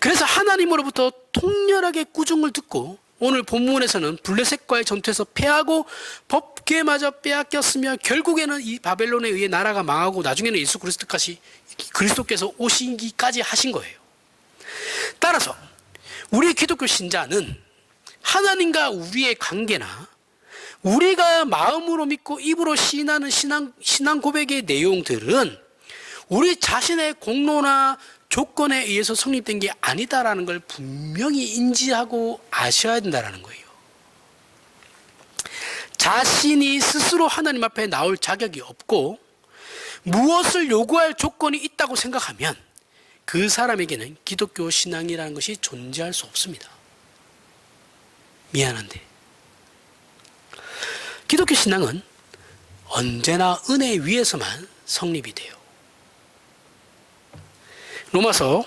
S1: 그래서 하나님으로부터 통렬하게 꾸중을 듣고 오늘 본문에서는 블레셋과의 전투에서 패하고 법궤마저 빼앗겼으며 결국에는 이 바벨론에 의해 나라가 망하고 나중에는 예수 그리스도께서 오시기까지 하신 거예요. 따라서 우리 기독교 신자는 하나님과 우리의 관계나 우리가 마음으로 믿고 입으로 시인하는 신앙 고백의 내용들은 우리 자신의 공로나 조건에 의해서 성립된 게 아니다라는 걸 분명히 인지하고 아셔야 된다는 거예요. 자신이 스스로 하나님 앞에 나올 자격이 없고 무엇을 요구할 조건이 있다고 생각하면 그 사람에게는 기독교 신앙이라는 것이 존재할 수 없습니다. 미안한데. 기독교 신앙은 언제나 은혜 위에서만 성립이 돼요. 로마서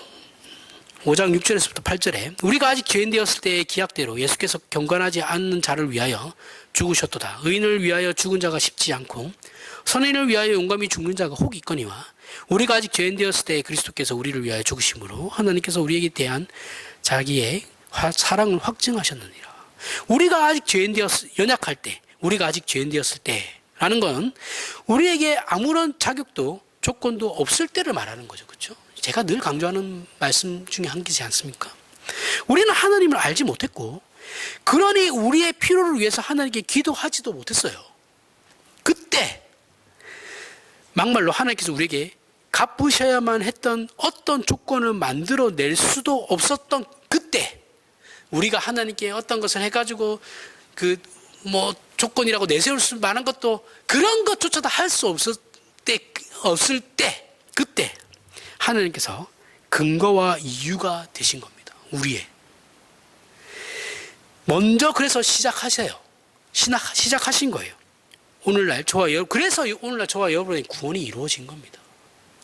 S1: 5장 6절에서부터 8절에 우리가 아직 죄인 되었을 때의 기약대로 예수께서 경건하지 않는 자를 위하여 죽으셨도다. 의인을 위하여 죽은 자가 쉽지 않고 선인을 위하여 용감히 죽는 자가 혹 있거니와 우리가 아직 죄인 되었을 때 그리스도께서 우리를 위하여 죽으심으로 하나님께서 우리에게 대한 자기의 사랑을 확증하셨느니라. 우리가 아직 연약할 때, 우리가 아직 죄인 되었을 때라는 건 우리에게 아무런 자격도 조건도 없을 때를 말하는 거죠. 그렇죠? 제가 늘 강조하는 말씀 중에 한 개지 않습니까? 우리는 하나님을 알지 못했고 그러니 우리의 필요를 위해서 하나님께 기도하지도 못했어요. 그때 막말로 하나님께서 우리에게 갚으셔야만 했던 어떤 조건을 만들어낼 수도 없었던 그때 우리가 하나님께 어떤 것을 해가지고 조건이라고 내세울 수 만한 것도 그런 것조차도 할 수 없을 때 그때 하나님께서 근거와 이유가 되신 겁니다. 우리의. 먼저 그래서 시작하신 거예요. 오늘날 그래서 오늘날 저와 여러분의 구원이 이루어진 겁니다.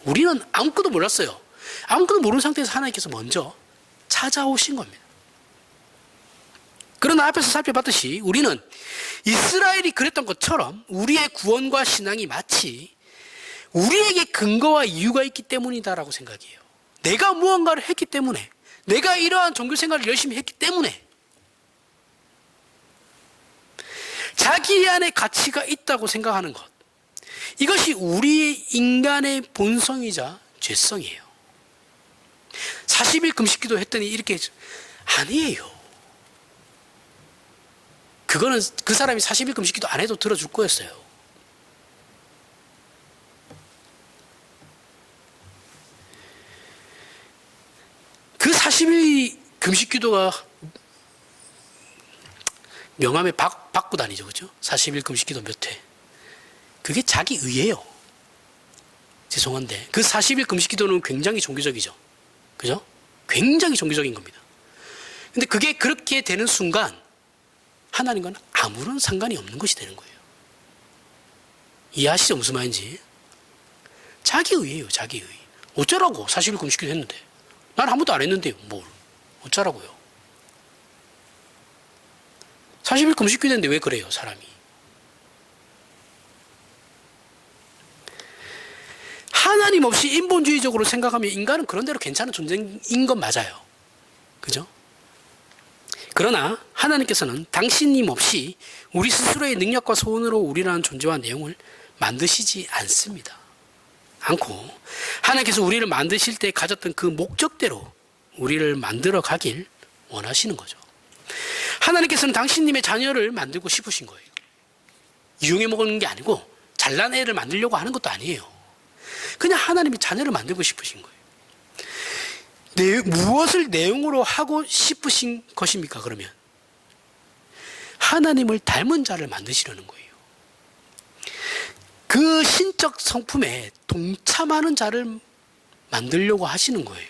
S1: 우리는 아무것도 몰랐어요. 아무것도 모르는 상태에서 하나님께서 먼저 찾아오신 겁니다. 그러나 앞에서 살펴봤듯이 우리는 이스라엘이 그랬던 것처럼 우리의 구원과 신앙이 마치 우리에게 근거와 이유가 있기 때문이다라고 생각해요. 내가 무언가를 했기 때문에, 내가 이러한 종교 생활을 열심히 했기 때문에, 자기 안에 가치가 있다고 생각하는 것, 이것이 우리의 인간의 본성이자 죄성이에요. 40일 금식기도 했더니 이렇게 아니에요. 그거는 그 사람이 40일 금식기도 안 해도 들어줄 거였어요. 그 40일 금식기도가 명함에 받고 다니죠, 그죠? 40일 금식기도 몇 회. 그게 자기 의예요. 죄송한데 그 40일 금식기도는 굉장히 종교적이죠, 그죠? 굉장히 종교적인 겁니다. 근데 그게 그렇게 되는 순간 하나님과는 아무런 상관이 없는 것이 되는 거예요. 이해하시죠? 무슨 말인지. 자기 의예요, 자기 의. 어쩌라고 40일 금식기도 했는데. 난 아무도 안 했는데요. 뭘. 어쩌라고요. 40일 금식기도 했는데 왜 그래요, 사람이. 하나님 없이 인본주의적으로 생각하면 인간은 그런 대로 괜찮은 존재인 건 맞아요. 그죠? 그러나 하나님께서는 당신님 없이 우리 스스로의 능력과 소원으로 우리라는 존재와 내용을 만드시지 않고 하나님께서 우리를 만드실 때 가졌던 그 목적대로 우리를 만들어 가길 원하시는 거죠. 하나님께서는 당신님의 자녀를 만들고 싶으신 거예요. 이용해 먹는 게 아니고 잘난 애를 만들려고 하는 것도 아니에요. 그냥 하나님이 자녀를 만들고 싶으신 거예요. 무엇을 내용으로 하고 싶으신 것입니까? 그러면 하나님을 닮은 자를 만드시려는 거예요. 그 신적 성품에 동참하는 자를 만들려고 하시는 거예요.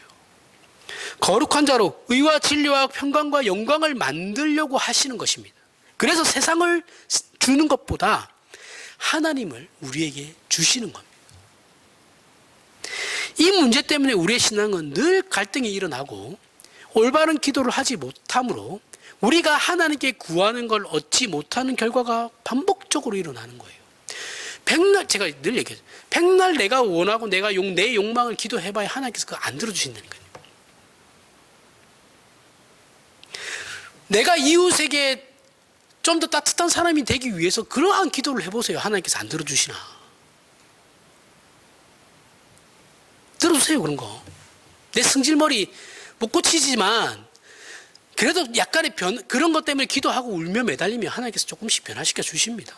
S1: 거룩한 자로 의와 진리와 평강과 영광을 만들려고 하시는 것입니다. 그래서 세상을 주는 것보다 하나님을 우리에게 주시는 겁니다. 이 문제 때문에 우리의 신앙은 늘 갈등이 일어나고 올바른 기도를 하지 못함으로 우리가 하나님께 구하는 걸 얻지 못하는 결과가 반복적으로 일어나는 거예요. 백날 제가 늘 얘기해요. 백날 내가 원하고 내 욕망을 기도해봐야 하나님께서 그거 안 들어주신다는 거예요. 내가 이웃에게 좀 더 따뜻한 사람이 되기 위해서 그러한 기도를 해보세요. 하나님께서 안 들어주시나. 들어주세요, 그런 거. 내 승질머리 못 고치지만 그래도 약간의 그런 것 때문에 기도하고 울며 매달리면 하나님께서 조금씩 변화시켜 주십니다.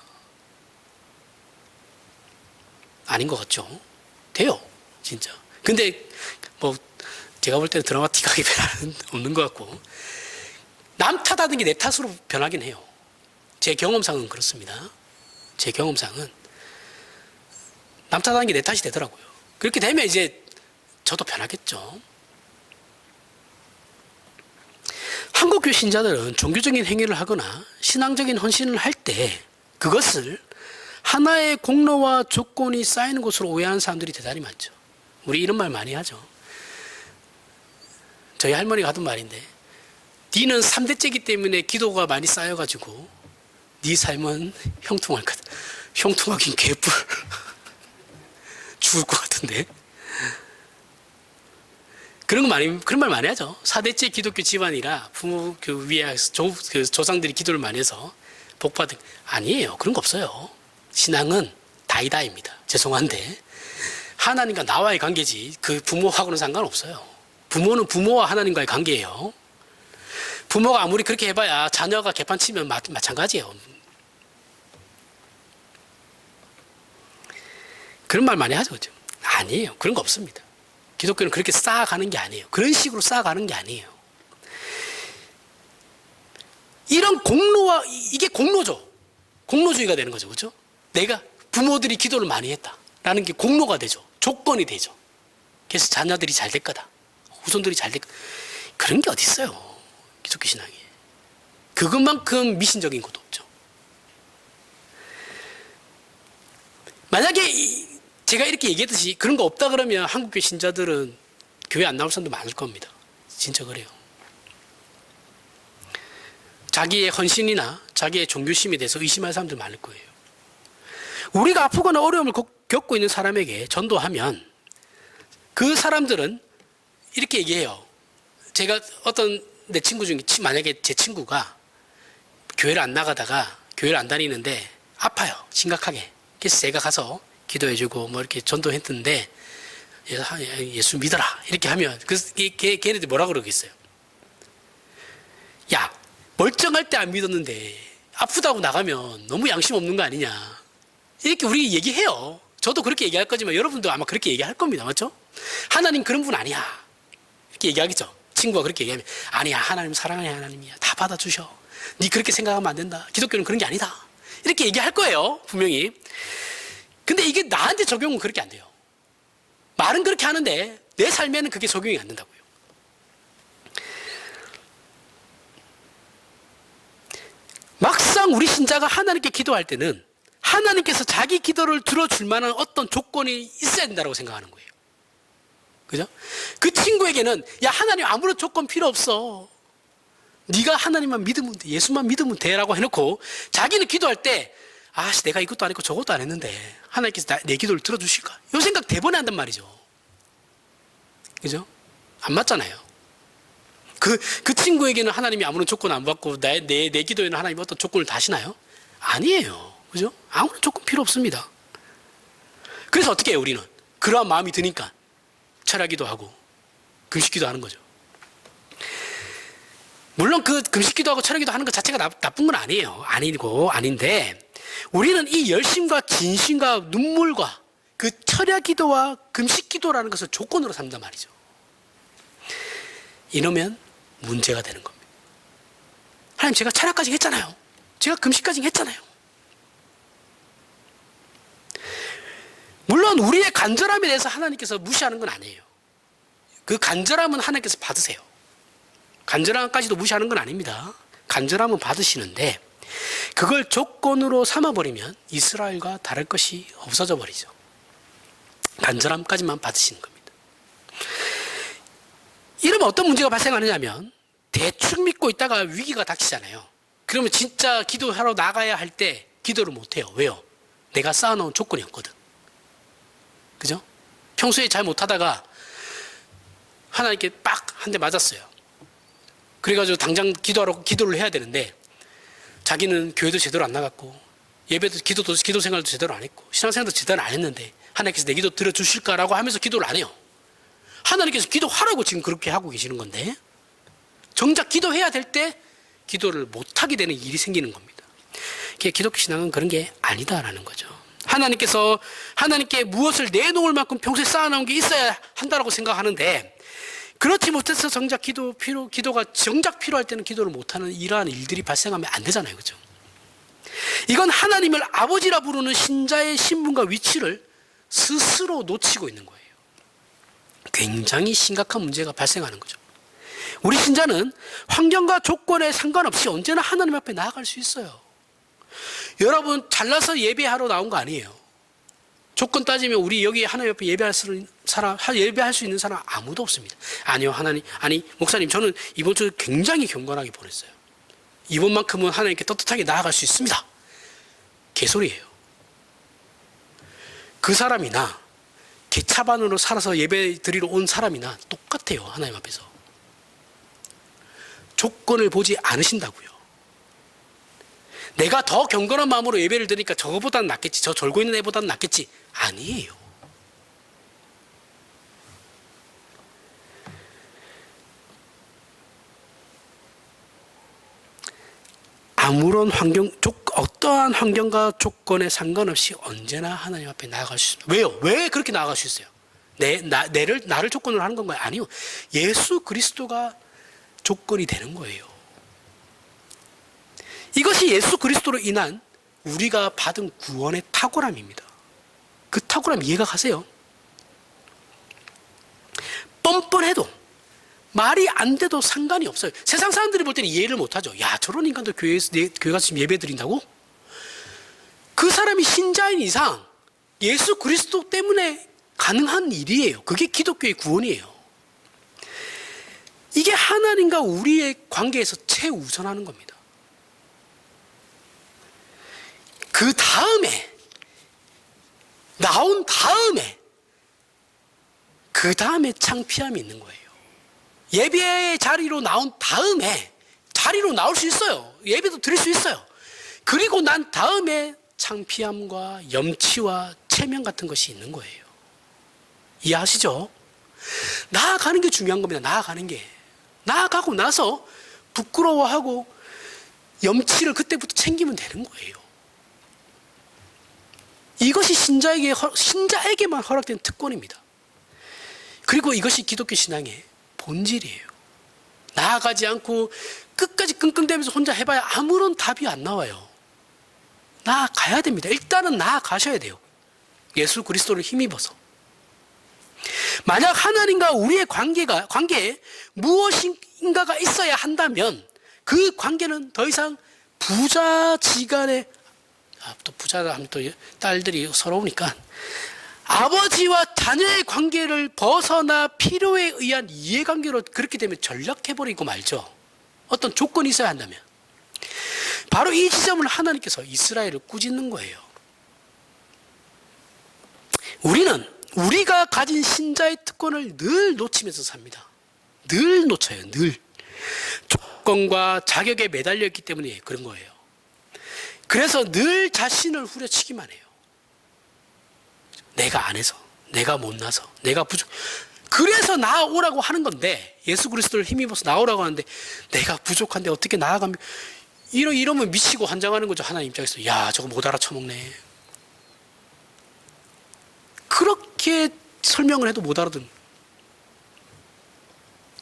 S1: 아닌 것 같죠? 돼요, 진짜. 근데 뭐 제가 볼 때는 드라마틱하게 변화는 없는 것 같고 남 탓하는 게 내 탓으로 변하긴 해요. 제 경험상은 그렇습니다. 제 경험상은 남 탓하는 게 내 탓이 되더라고요. 그렇게 되면 이제 저도 변하겠죠. 한국교 신자들은 종교적인 행위를 하거나 신앙적인 헌신을 할 때 그것을 하나의 공로와 조건이 쌓이는 것으로 오해하는 사람들이 대단히 많죠. 우리 이런 말 많이 하죠. 저희 할머니가 하던 말인데 니는 3대째이기 때문에 기도가 많이 쌓여가지고 네 삶은 형통할 것 같아. 형통하긴 개뿔. 죽을 것 같은데. 그런 말 많이 하죠. 4대째 기독교 집안이라 부모 위에 조상들이 기도를 많이 해서 복받은. 아니에요. 그런 거 없어요. 신앙은 다이다입니다. 죄송한데. 하나님과 나와의 관계지 그 부모하고는 상관없어요. 부모는 부모와 하나님과의 관계예요. 부모가 아무리 그렇게 해봐야 자녀가 개판 치면 마찬가지예요. 그런 말 많이 하죠. 그렇죠? 아니에요. 그런 거 없습니다. 기독교는 그렇게 쌓아가는 게 아니에요. 그런 식으로 쌓아가는 게 아니에요. 이런 공로와 이게 공로죠. 공로주의가 되는 거죠. 그렇죠? 내가 부모들이 기도를 많이 했다라는 게 공로가 되죠. 조건이 되죠. 그래서 자녀들이 잘 될 거다. 후손들이 잘 될 거다. 그런 게 어디 있어요. 기독교 신앙에. 그것만큼 미신적인 것도 없죠. 만약에 제가 이렇게 얘기했듯이 그런 거 없다 그러면 한국교 신자들은 교회 안 나올 사람도 많을 겁니다. 진짜 그래요. 자기의 헌신이나 자기의 종교심에 대해서 의심할 사람들 많을 거예요. 우리가 아프거나 어려움을 겪고 있는 사람에게 전도하면 그 사람들은 이렇게 얘기해요. 제가 어떤 내 친구 중에 만약에 제 친구가 교회를 안 나가다가 교회를 안 다니는데 아파요. 심각하게. 그래서 제가 가서 기도해주고 뭐 이렇게 전도했는데 예수 믿어라 이렇게 하면 걔네들 뭐라 그러겠어요? 야, 멀쩡할 때 안 믿었는데 아프다고 나가면 너무 양심 없는 거 아니냐, 이렇게 우리 얘기해요. 저도 그렇게 얘기할 거지만 여러분도 아마 그렇게 얘기할 겁니다. 맞죠? 하나님 그런 분 아니야 이렇게 얘기하겠죠. 친구가 그렇게 얘기하면 아니야, 하나님 사랑하는 하나님이야, 다 받아주셔, 네 그렇게 생각하면 안 된다, 기독교는 그런 게 아니다, 이렇게 얘기할 거예요 분명히. 근데 이게 나한테 적용은 그렇게 안 돼요. 말은 그렇게 하는데 내 삶에는 그게 적용이 안 된다고요. 막상 우리 신자가 하나님께 기도할 때는 하나님께서 자기 기도를 들어줄 만한 어떤 조건이 있어야 된다고 생각하는 거예요. 그죠? 그 친구에게는 야, 하나님 아무런 조건 필요 없어, 네가 하나님만 믿으면 돼, 예수만 믿으면 돼 라고 해놓고 자기는 기도할 때 아씨, 내가 이것도 안 했고 저것도 안 했는데 하나님께서 내 기도를 들어주실까, 이 생각 대번에 한단 말이죠. 그죠? 안 맞잖아요. 그 친구에게는 하나님이 아무런 조건 안 받고 내 기도에는 하나님이 어떤 조건을 다시나요? 아니에요. 그죠? 아무런 조건 필요 없습니다. 그래서 어떻게 해요, 우리는? 그러한 마음이 드니까 철야기도 하고 금식기도 하는 거죠. 물론 그 금식기도 하고 철야기도 하는 것 자체가 나쁜 건 아니에요. 아닌데 우리는 이 열심과 진심과 눈물과 그 철야기도와 금식기도라는 것을 조건으로 삼단 말이죠. 이러면 문제가 되는 겁니다. 하나님, 제가 철야까지 했잖아요. 제가 금식까지 했잖아요. 물론 우리의 간절함에 대해서 하나님께서 무시하는 건 아니에요. 그 간절함은 하나님께서 받으세요. 간절함까지도 무시하는 건 아닙니다. 간절함은 받으시는데 그걸 조건으로 삼아버리면 이스라엘과 다를 것이 없어져 버리죠. 간절함까지만 받으시는 겁니다. 이러면 어떤 문제가 발생하느냐면 대충 믿고 있다가 위기가 닥치잖아요. 그러면 진짜 기도하러 나가야 할 때 기도를 못해요. 왜요? 내가 쌓아놓은 조건이 없거든. 그죠? 평소에 잘 못하다가 하나님께 빡 한 대 맞았어요. 그래가지고 당장 기도를 해야 되는데 자기는 교회도 제대로 안 나갔고 예배도 기도 생활도 제대로 안 했고 신앙생활도 제대로 안 했는데 하나님께서 내 기도 들어주실까라고 하면서 기도를 안 해요. 하나님께서 기도하라고 지금 그렇게 하고 계시는 건데 정작 기도해야 될 때 기도를 못하게 되는 일이 생기는 겁니다. 기독교 신앙은 그런 게 아니다라는 거죠. 하나님께 무엇을 내놓을 만큼 평소에 쌓아놓은 게 있어야 한다라고 생각하는데 그렇지 못해서 정작 기도가 정작 필요할 때는 기도를 못하는 이러한 일들이 발생하면 안 되잖아요. 그죠? 이건 하나님을 아버지라 부르는 신자의 신분과 위치를 스스로 놓치고 있는 거예요. 굉장히 심각한 문제가 발생하는 거죠. 우리 신자는 환경과 조건에 상관없이 언제나 하나님 앞에 나아갈 수 있어요. 여러분 잘나서 예배하러 나온 거 아니에요. 조건 따지면 우리 여기 하나님 앞에 예배할 수 있는 사람 아무도 없습니다. 아니요, 목사님 저는 이번 주 굉장히 경건하게 보냈어요. 이번만큼은 하나님께 떳떳하게 나아갈 수 있습니다. 개소리예요. 그 사람이나 개차반으로 살아서 예배 드리러 온 사람이나 똑같아요. 하나님 앞에서. 조건을 보지 않으신다고요. 내가 더 경건한 마음으로 예배를 드리니까 저거보다는 낫겠지, 저 졸고 있는 애보다는 낫겠지. 아니에요. 아무런 어떠한 환경과 조건에 상관없이 언제나 하나님 앞에 나아갈 수 있습니다. 왜요? 왜 그렇게 나아갈 수 있어요? 나를 조건으로 하는 건가요? 아니요. 예수 그리스도가 조건이 되는 거예요. 이것이 예수 그리스도로 인한 우리가 받은 구원의 탁월함입니다. 그 탁월함 이해가 가세요? 뻔뻔해도 말이 안 돼도 상관이 없어요. 세상 사람들이 볼 때는 이해를 못하죠. 야, 저런 인간도 교회 가서 지금 예배 드린다고? 그 사람이 신자인 이상 예수 그리스도 때문에 가능한 일이에요. 그게 기독교의 구원이에요. 이게 하나님과 우리의 관계에서 최우선하는 겁니다. 그 다음에 나온 다음에 그 다음에 창피함이 있는 거예요. 예배의 자리로 나온 다음에 자리로 나올 수 있어요. 예배도 드릴 수 있어요. 그리고 난 다음에 창피함과 염치와 체면 같은 것이 있는 거예요. 이해하시죠? 나아가는 게 중요한 겁니다. 나아가는 게. 나아가고 나서 부끄러워하고 염치를 그때부터 챙기면 되는 거예요. 이것이 신자에게만 허락된 특권입니다. 그리고 이것이 기독교 신앙의 본질이에요. 나아가지 않고 끝까지 끙끙대면서 혼자 해봐야 아무런 답이 안 나와요. 나아가야 됩니다. 일단은 나아가셔야 돼요. 예수 그리스도를 힘입어서. 만약 하나님과 우리의 관계에 무엇인가가 있어야 한다면 그 관계는 더 이상 부자지간의 또 부자가 하면 또 딸들이 서러우니까 아버지와 자녀의 관계를 벗어나 필요에 의한 이해관계로 그렇게 되면 전락해버리고 말죠. 어떤 조건이 있어야 한다면. 바로 이 지점을 하나님께서 이스라엘을 꾸짖는 거예요. 우리가 가진 신자의 특권을 늘 놓치면서 삽니다. 늘 놓쳐요. 늘. 조건과 자격에 매달려 있기 때문에 그런 거예요. 그래서 늘 자신을 후려치기만 해요. 내가 안 해서, 내가 못나서, 내가 부족. 그래서 나아오라고 하는 건데, 예수 그리스도를 힘입어서 나오라고 하는데 내가 부족한데 어떻게 나아가면, 이러면 미치고 환장하는 거죠. 하나님 입장에서. 야, 저거 못 알아쳐먹네. 그렇게 설명을 해도 못 알아듣는.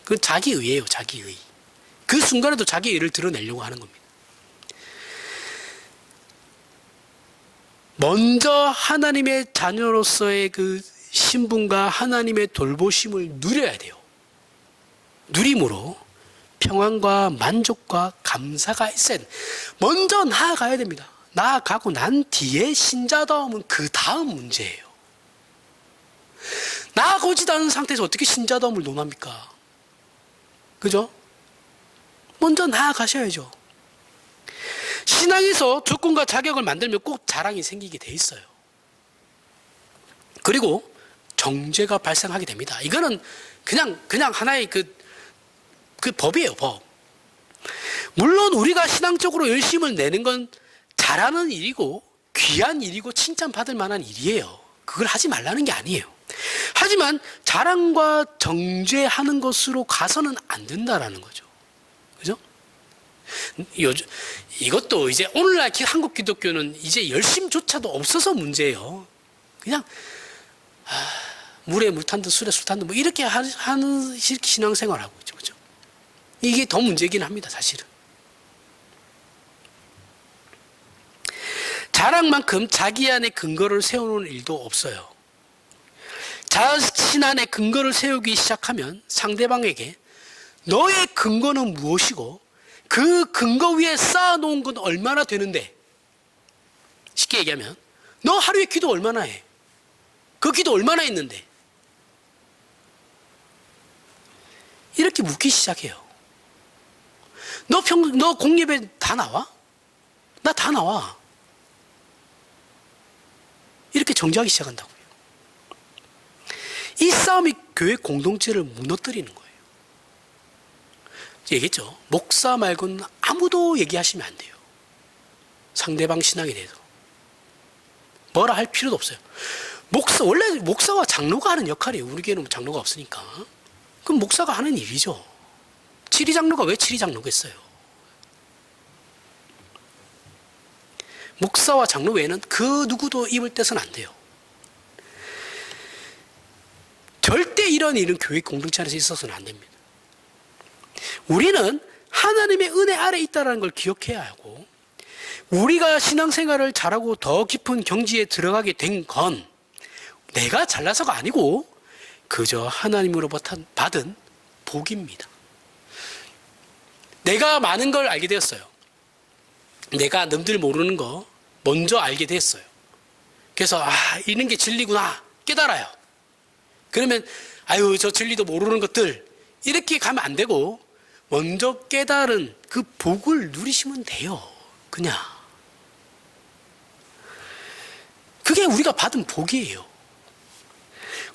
S1: 그건 자기의예요. 자기의. 그 순간에도 자기의를 드러내려고 하는 겁니다. 먼저 하나님의 자녀로서의 그 신분과 하나님의 돌보심을 누려야 돼요. 누림으로 평안과 만족과 감사가 있어야 돼요. 먼저 나아가야 됩니다. 나아가고 난 뒤에 신자다움은 그 다음 문제예요. 나아가지도 않은 상태에서 어떻게 신자다움을 논합니까? 그죠? 먼저 나아가셔야죠. 신앙에서 조건과 자격을 만들면 꼭 자랑이 생기게 돼 있어요. 그리고 정죄가 발생하게 됩니다. 이거는 그냥 하나의 그 법이에요, 법. 물론 우리가 신앙적으로 열심을 내는 건 잘하는 일이고 귀한 일이고 칭찬받을 만한 일이에요. 그걸 하지 말라는 게 아니에요. 하지만 자랑과 정죄하는 것으로 가서는 안 된다라는 거죠. 그죠? 이것도 이제 오늘날 한국 기독교는 이제 열심조차도 없어서 문제예요. 그냥 물에 물 탄 듯 술에 술 탄 듯 뭐 이렇게 하는 신앙생활하고 있죠. 그죠? 이게 더 문제긴 합니다, 사실은. 자랑만큼 자기 안에 근거를 세우는 일도 없어요. 자신 안에 근거를 세우기 시작하면 상대방에게 너의 근거는 무엇이고 그 근거 위에 쌓아놓은 건 얼마나 되는데, 쉽게 얘기하면 너 하루에 기도 얼마나 해? 그 기도 얼마나 했는데? 이렇게 묻기 시작해요. 너 공예배 다 나와? 나 다 나와. 이렇게 정죄하기 시작한다고요. 이 싸움이 교회 공동체를 무너뜨리는 거예요. 얘기했죠. 목사 말고는 아무도 얘기하시면 안 돼요. 상대방 신앙에 대해서. 뭐라 할 필요도 없어요. 원래 목사와 장로가 하는 역할이에요. 우리 교회는 장로가 없으니까. 그럼 목사가 하는 일이죠. 지리장로가 왜 지리장로겠어요? 목사와 장로 외에는 그 누구도 입을 떼서는 안 돼요. 절대 이런 일은 교회 공동체 안에서 있어서는 안 됩니다. 우리는 하나님의 은혜 아래 있다는 걸 기억해야 하고, 우리가 신앙생활을 잘하고 더 깊은 경지에 들어가게 된 건 내가 잘나서가 아니고 그저 하나님으로부터 받은 복입니다. 내가 많은 걸 알게 되었어요. 내가 남들 모르는 거 먼저 알게 됐어요. 그래서 이런 게 진리구나 깨달아요. 그러면 아유 저 진리도 모르는 것들 이렇게 가면 안 되고 먼저 깨달은 그 복을 누리시면 돼요. 그냥 그게 우리가 받은 복이에요.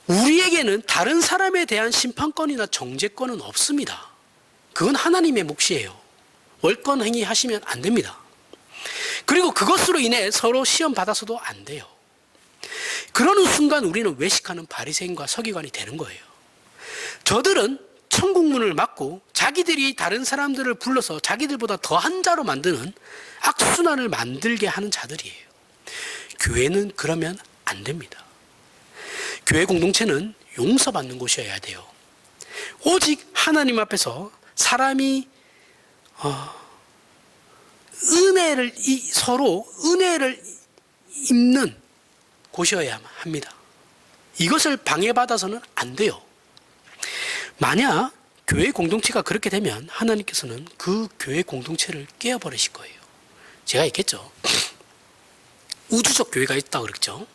S1: 우리에게는 다른 사람에 대한 심판권이나 정죄권은 없습니다. 그건 하나님의 몫이에요. 월권 행위 하시면 안 됩니다. 그리고 그것으로 인해 서로 시험 받아서도 안 돼요. 그러는 순간 우리는 외식하는 바리새인과 서기관이 되는 거예요. 저들은 천국문을 막고 자기들이 다른 사람들을 불러서 자기들보다 더한 자로 만드는 악순환을 만들게 하는 자들이에요. 교회는 그러면 안 됩니다. 교회 공동체는 용서받는 곳이어야 돼요. 오직 하나님 앞에서 사람이 서로 은혜를 입는 곳이어야 합니다. 이것을 방해받아서는 안 돼요. 만약 교회 공동체가 그렇게 되면 하나님께서는 그 교회 공동체를 깨어버리실 거예요. 제가 얘기했죠. 우주적 교회가 있다고 그랬죠.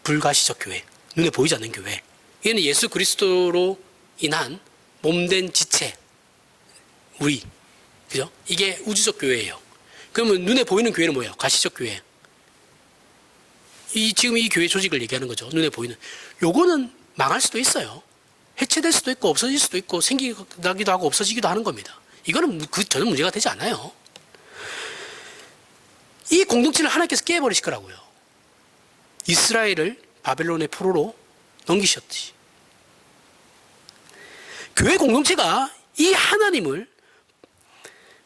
S1: 불가시적 교회, 눈에 보이지 않는 교회. 이는 예수 그리스도로 인한 몸된 지체, 우리, 그죠? 이게 우주적 교회예요. 그러면 눈에 보이는 교회는 뭐예요? 가시적 교회. 지금 이 교회 조직을 얘기하는 거죠. 눈에 보이는. 요거는 망할 수도 있어요. 해체될 수도 있고 없어질 수도 있고 생기기도 하고 없어지기도 하는 겁니다. 이거는 전혀 문제가 되지 않아요. 이 공동체를 하나님께서 깨버리실 거라고요. 이스라엘을 바벨론의 포로로 넘기셨지. 교회 공동체가 이 하나님을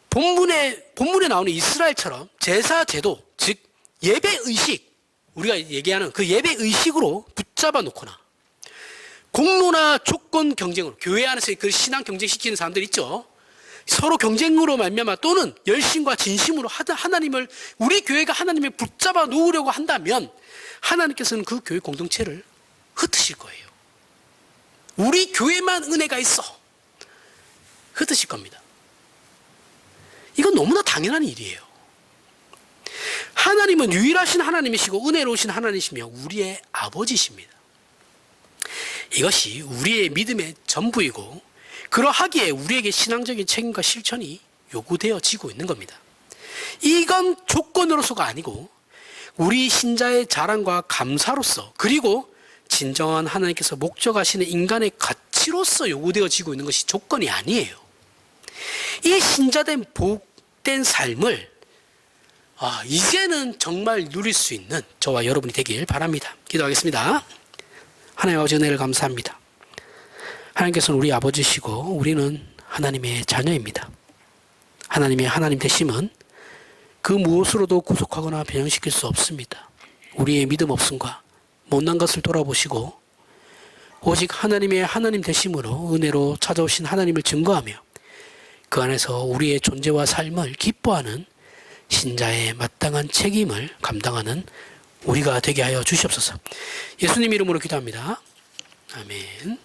S1: 본문에 나오는 이스라엘처럼 제사 제도, 즉 예배 의식, 우리가 얘기하는 그 예배 의식으로 붙잡아 놓거나 공로나 조건 경쟁으로, 교회 안에서 그 신앙 경쟁시키는 사람들 있죠. 서로 경쟁으로 말미암아 또는 열심과 진심으로 하나님을, 우리 교회가 하나님을 붙잡아 놓으려고 한다면 하나님께서는 그 교회 공동체를 흩으실 거예요. 우리 교회만 은혜가 있어 흩으실 겁니다. 이건 너무나 당연한 일이에요. 하나님은 유일하신 하나님이시고 은혜로우신 하나님이시며 우리의 아버지십니다. 이것이 우리의 믿음의 전부이고 그러하기에 우리에게 신앙적인 책임과 실천이 요구되어지고 있는 겁니다. 이건 조건으로서가 아니고 우리 신자의 자랑과 감사로서, 그리고 진정한 하나님께서 목적하시는 인간의 가치로서 요구되어지고 있는 것이 조건이 아니에요. 이 신자된 복된 삶을 이제는 정말 누릴 수 있는 저와 여러분이 되길 바랍니다. 기도하겠습니다. 하나님 아버지, 은혜를 감사합니다. 하나님께서는 우리 아버지시고 우리는 하나님의 자녀입니다. 하나님의 하나님 되심은 그 무엇으로도 구속하거나 변형시킬 수 없습니다. 우리의 믿음 없음과 못난 것을 돌아보시고 오직 하나님의 하나님 되심으로 은혜로 찾아오신 하나님을 증거하며 그 안에서 우리의 존재와 삶을 기뻐하는 신자의 마땅한 책임을 감당하는 우리가 되게 하여 주시옵소서. 예수님 이름으로 기도합니다. 아멘.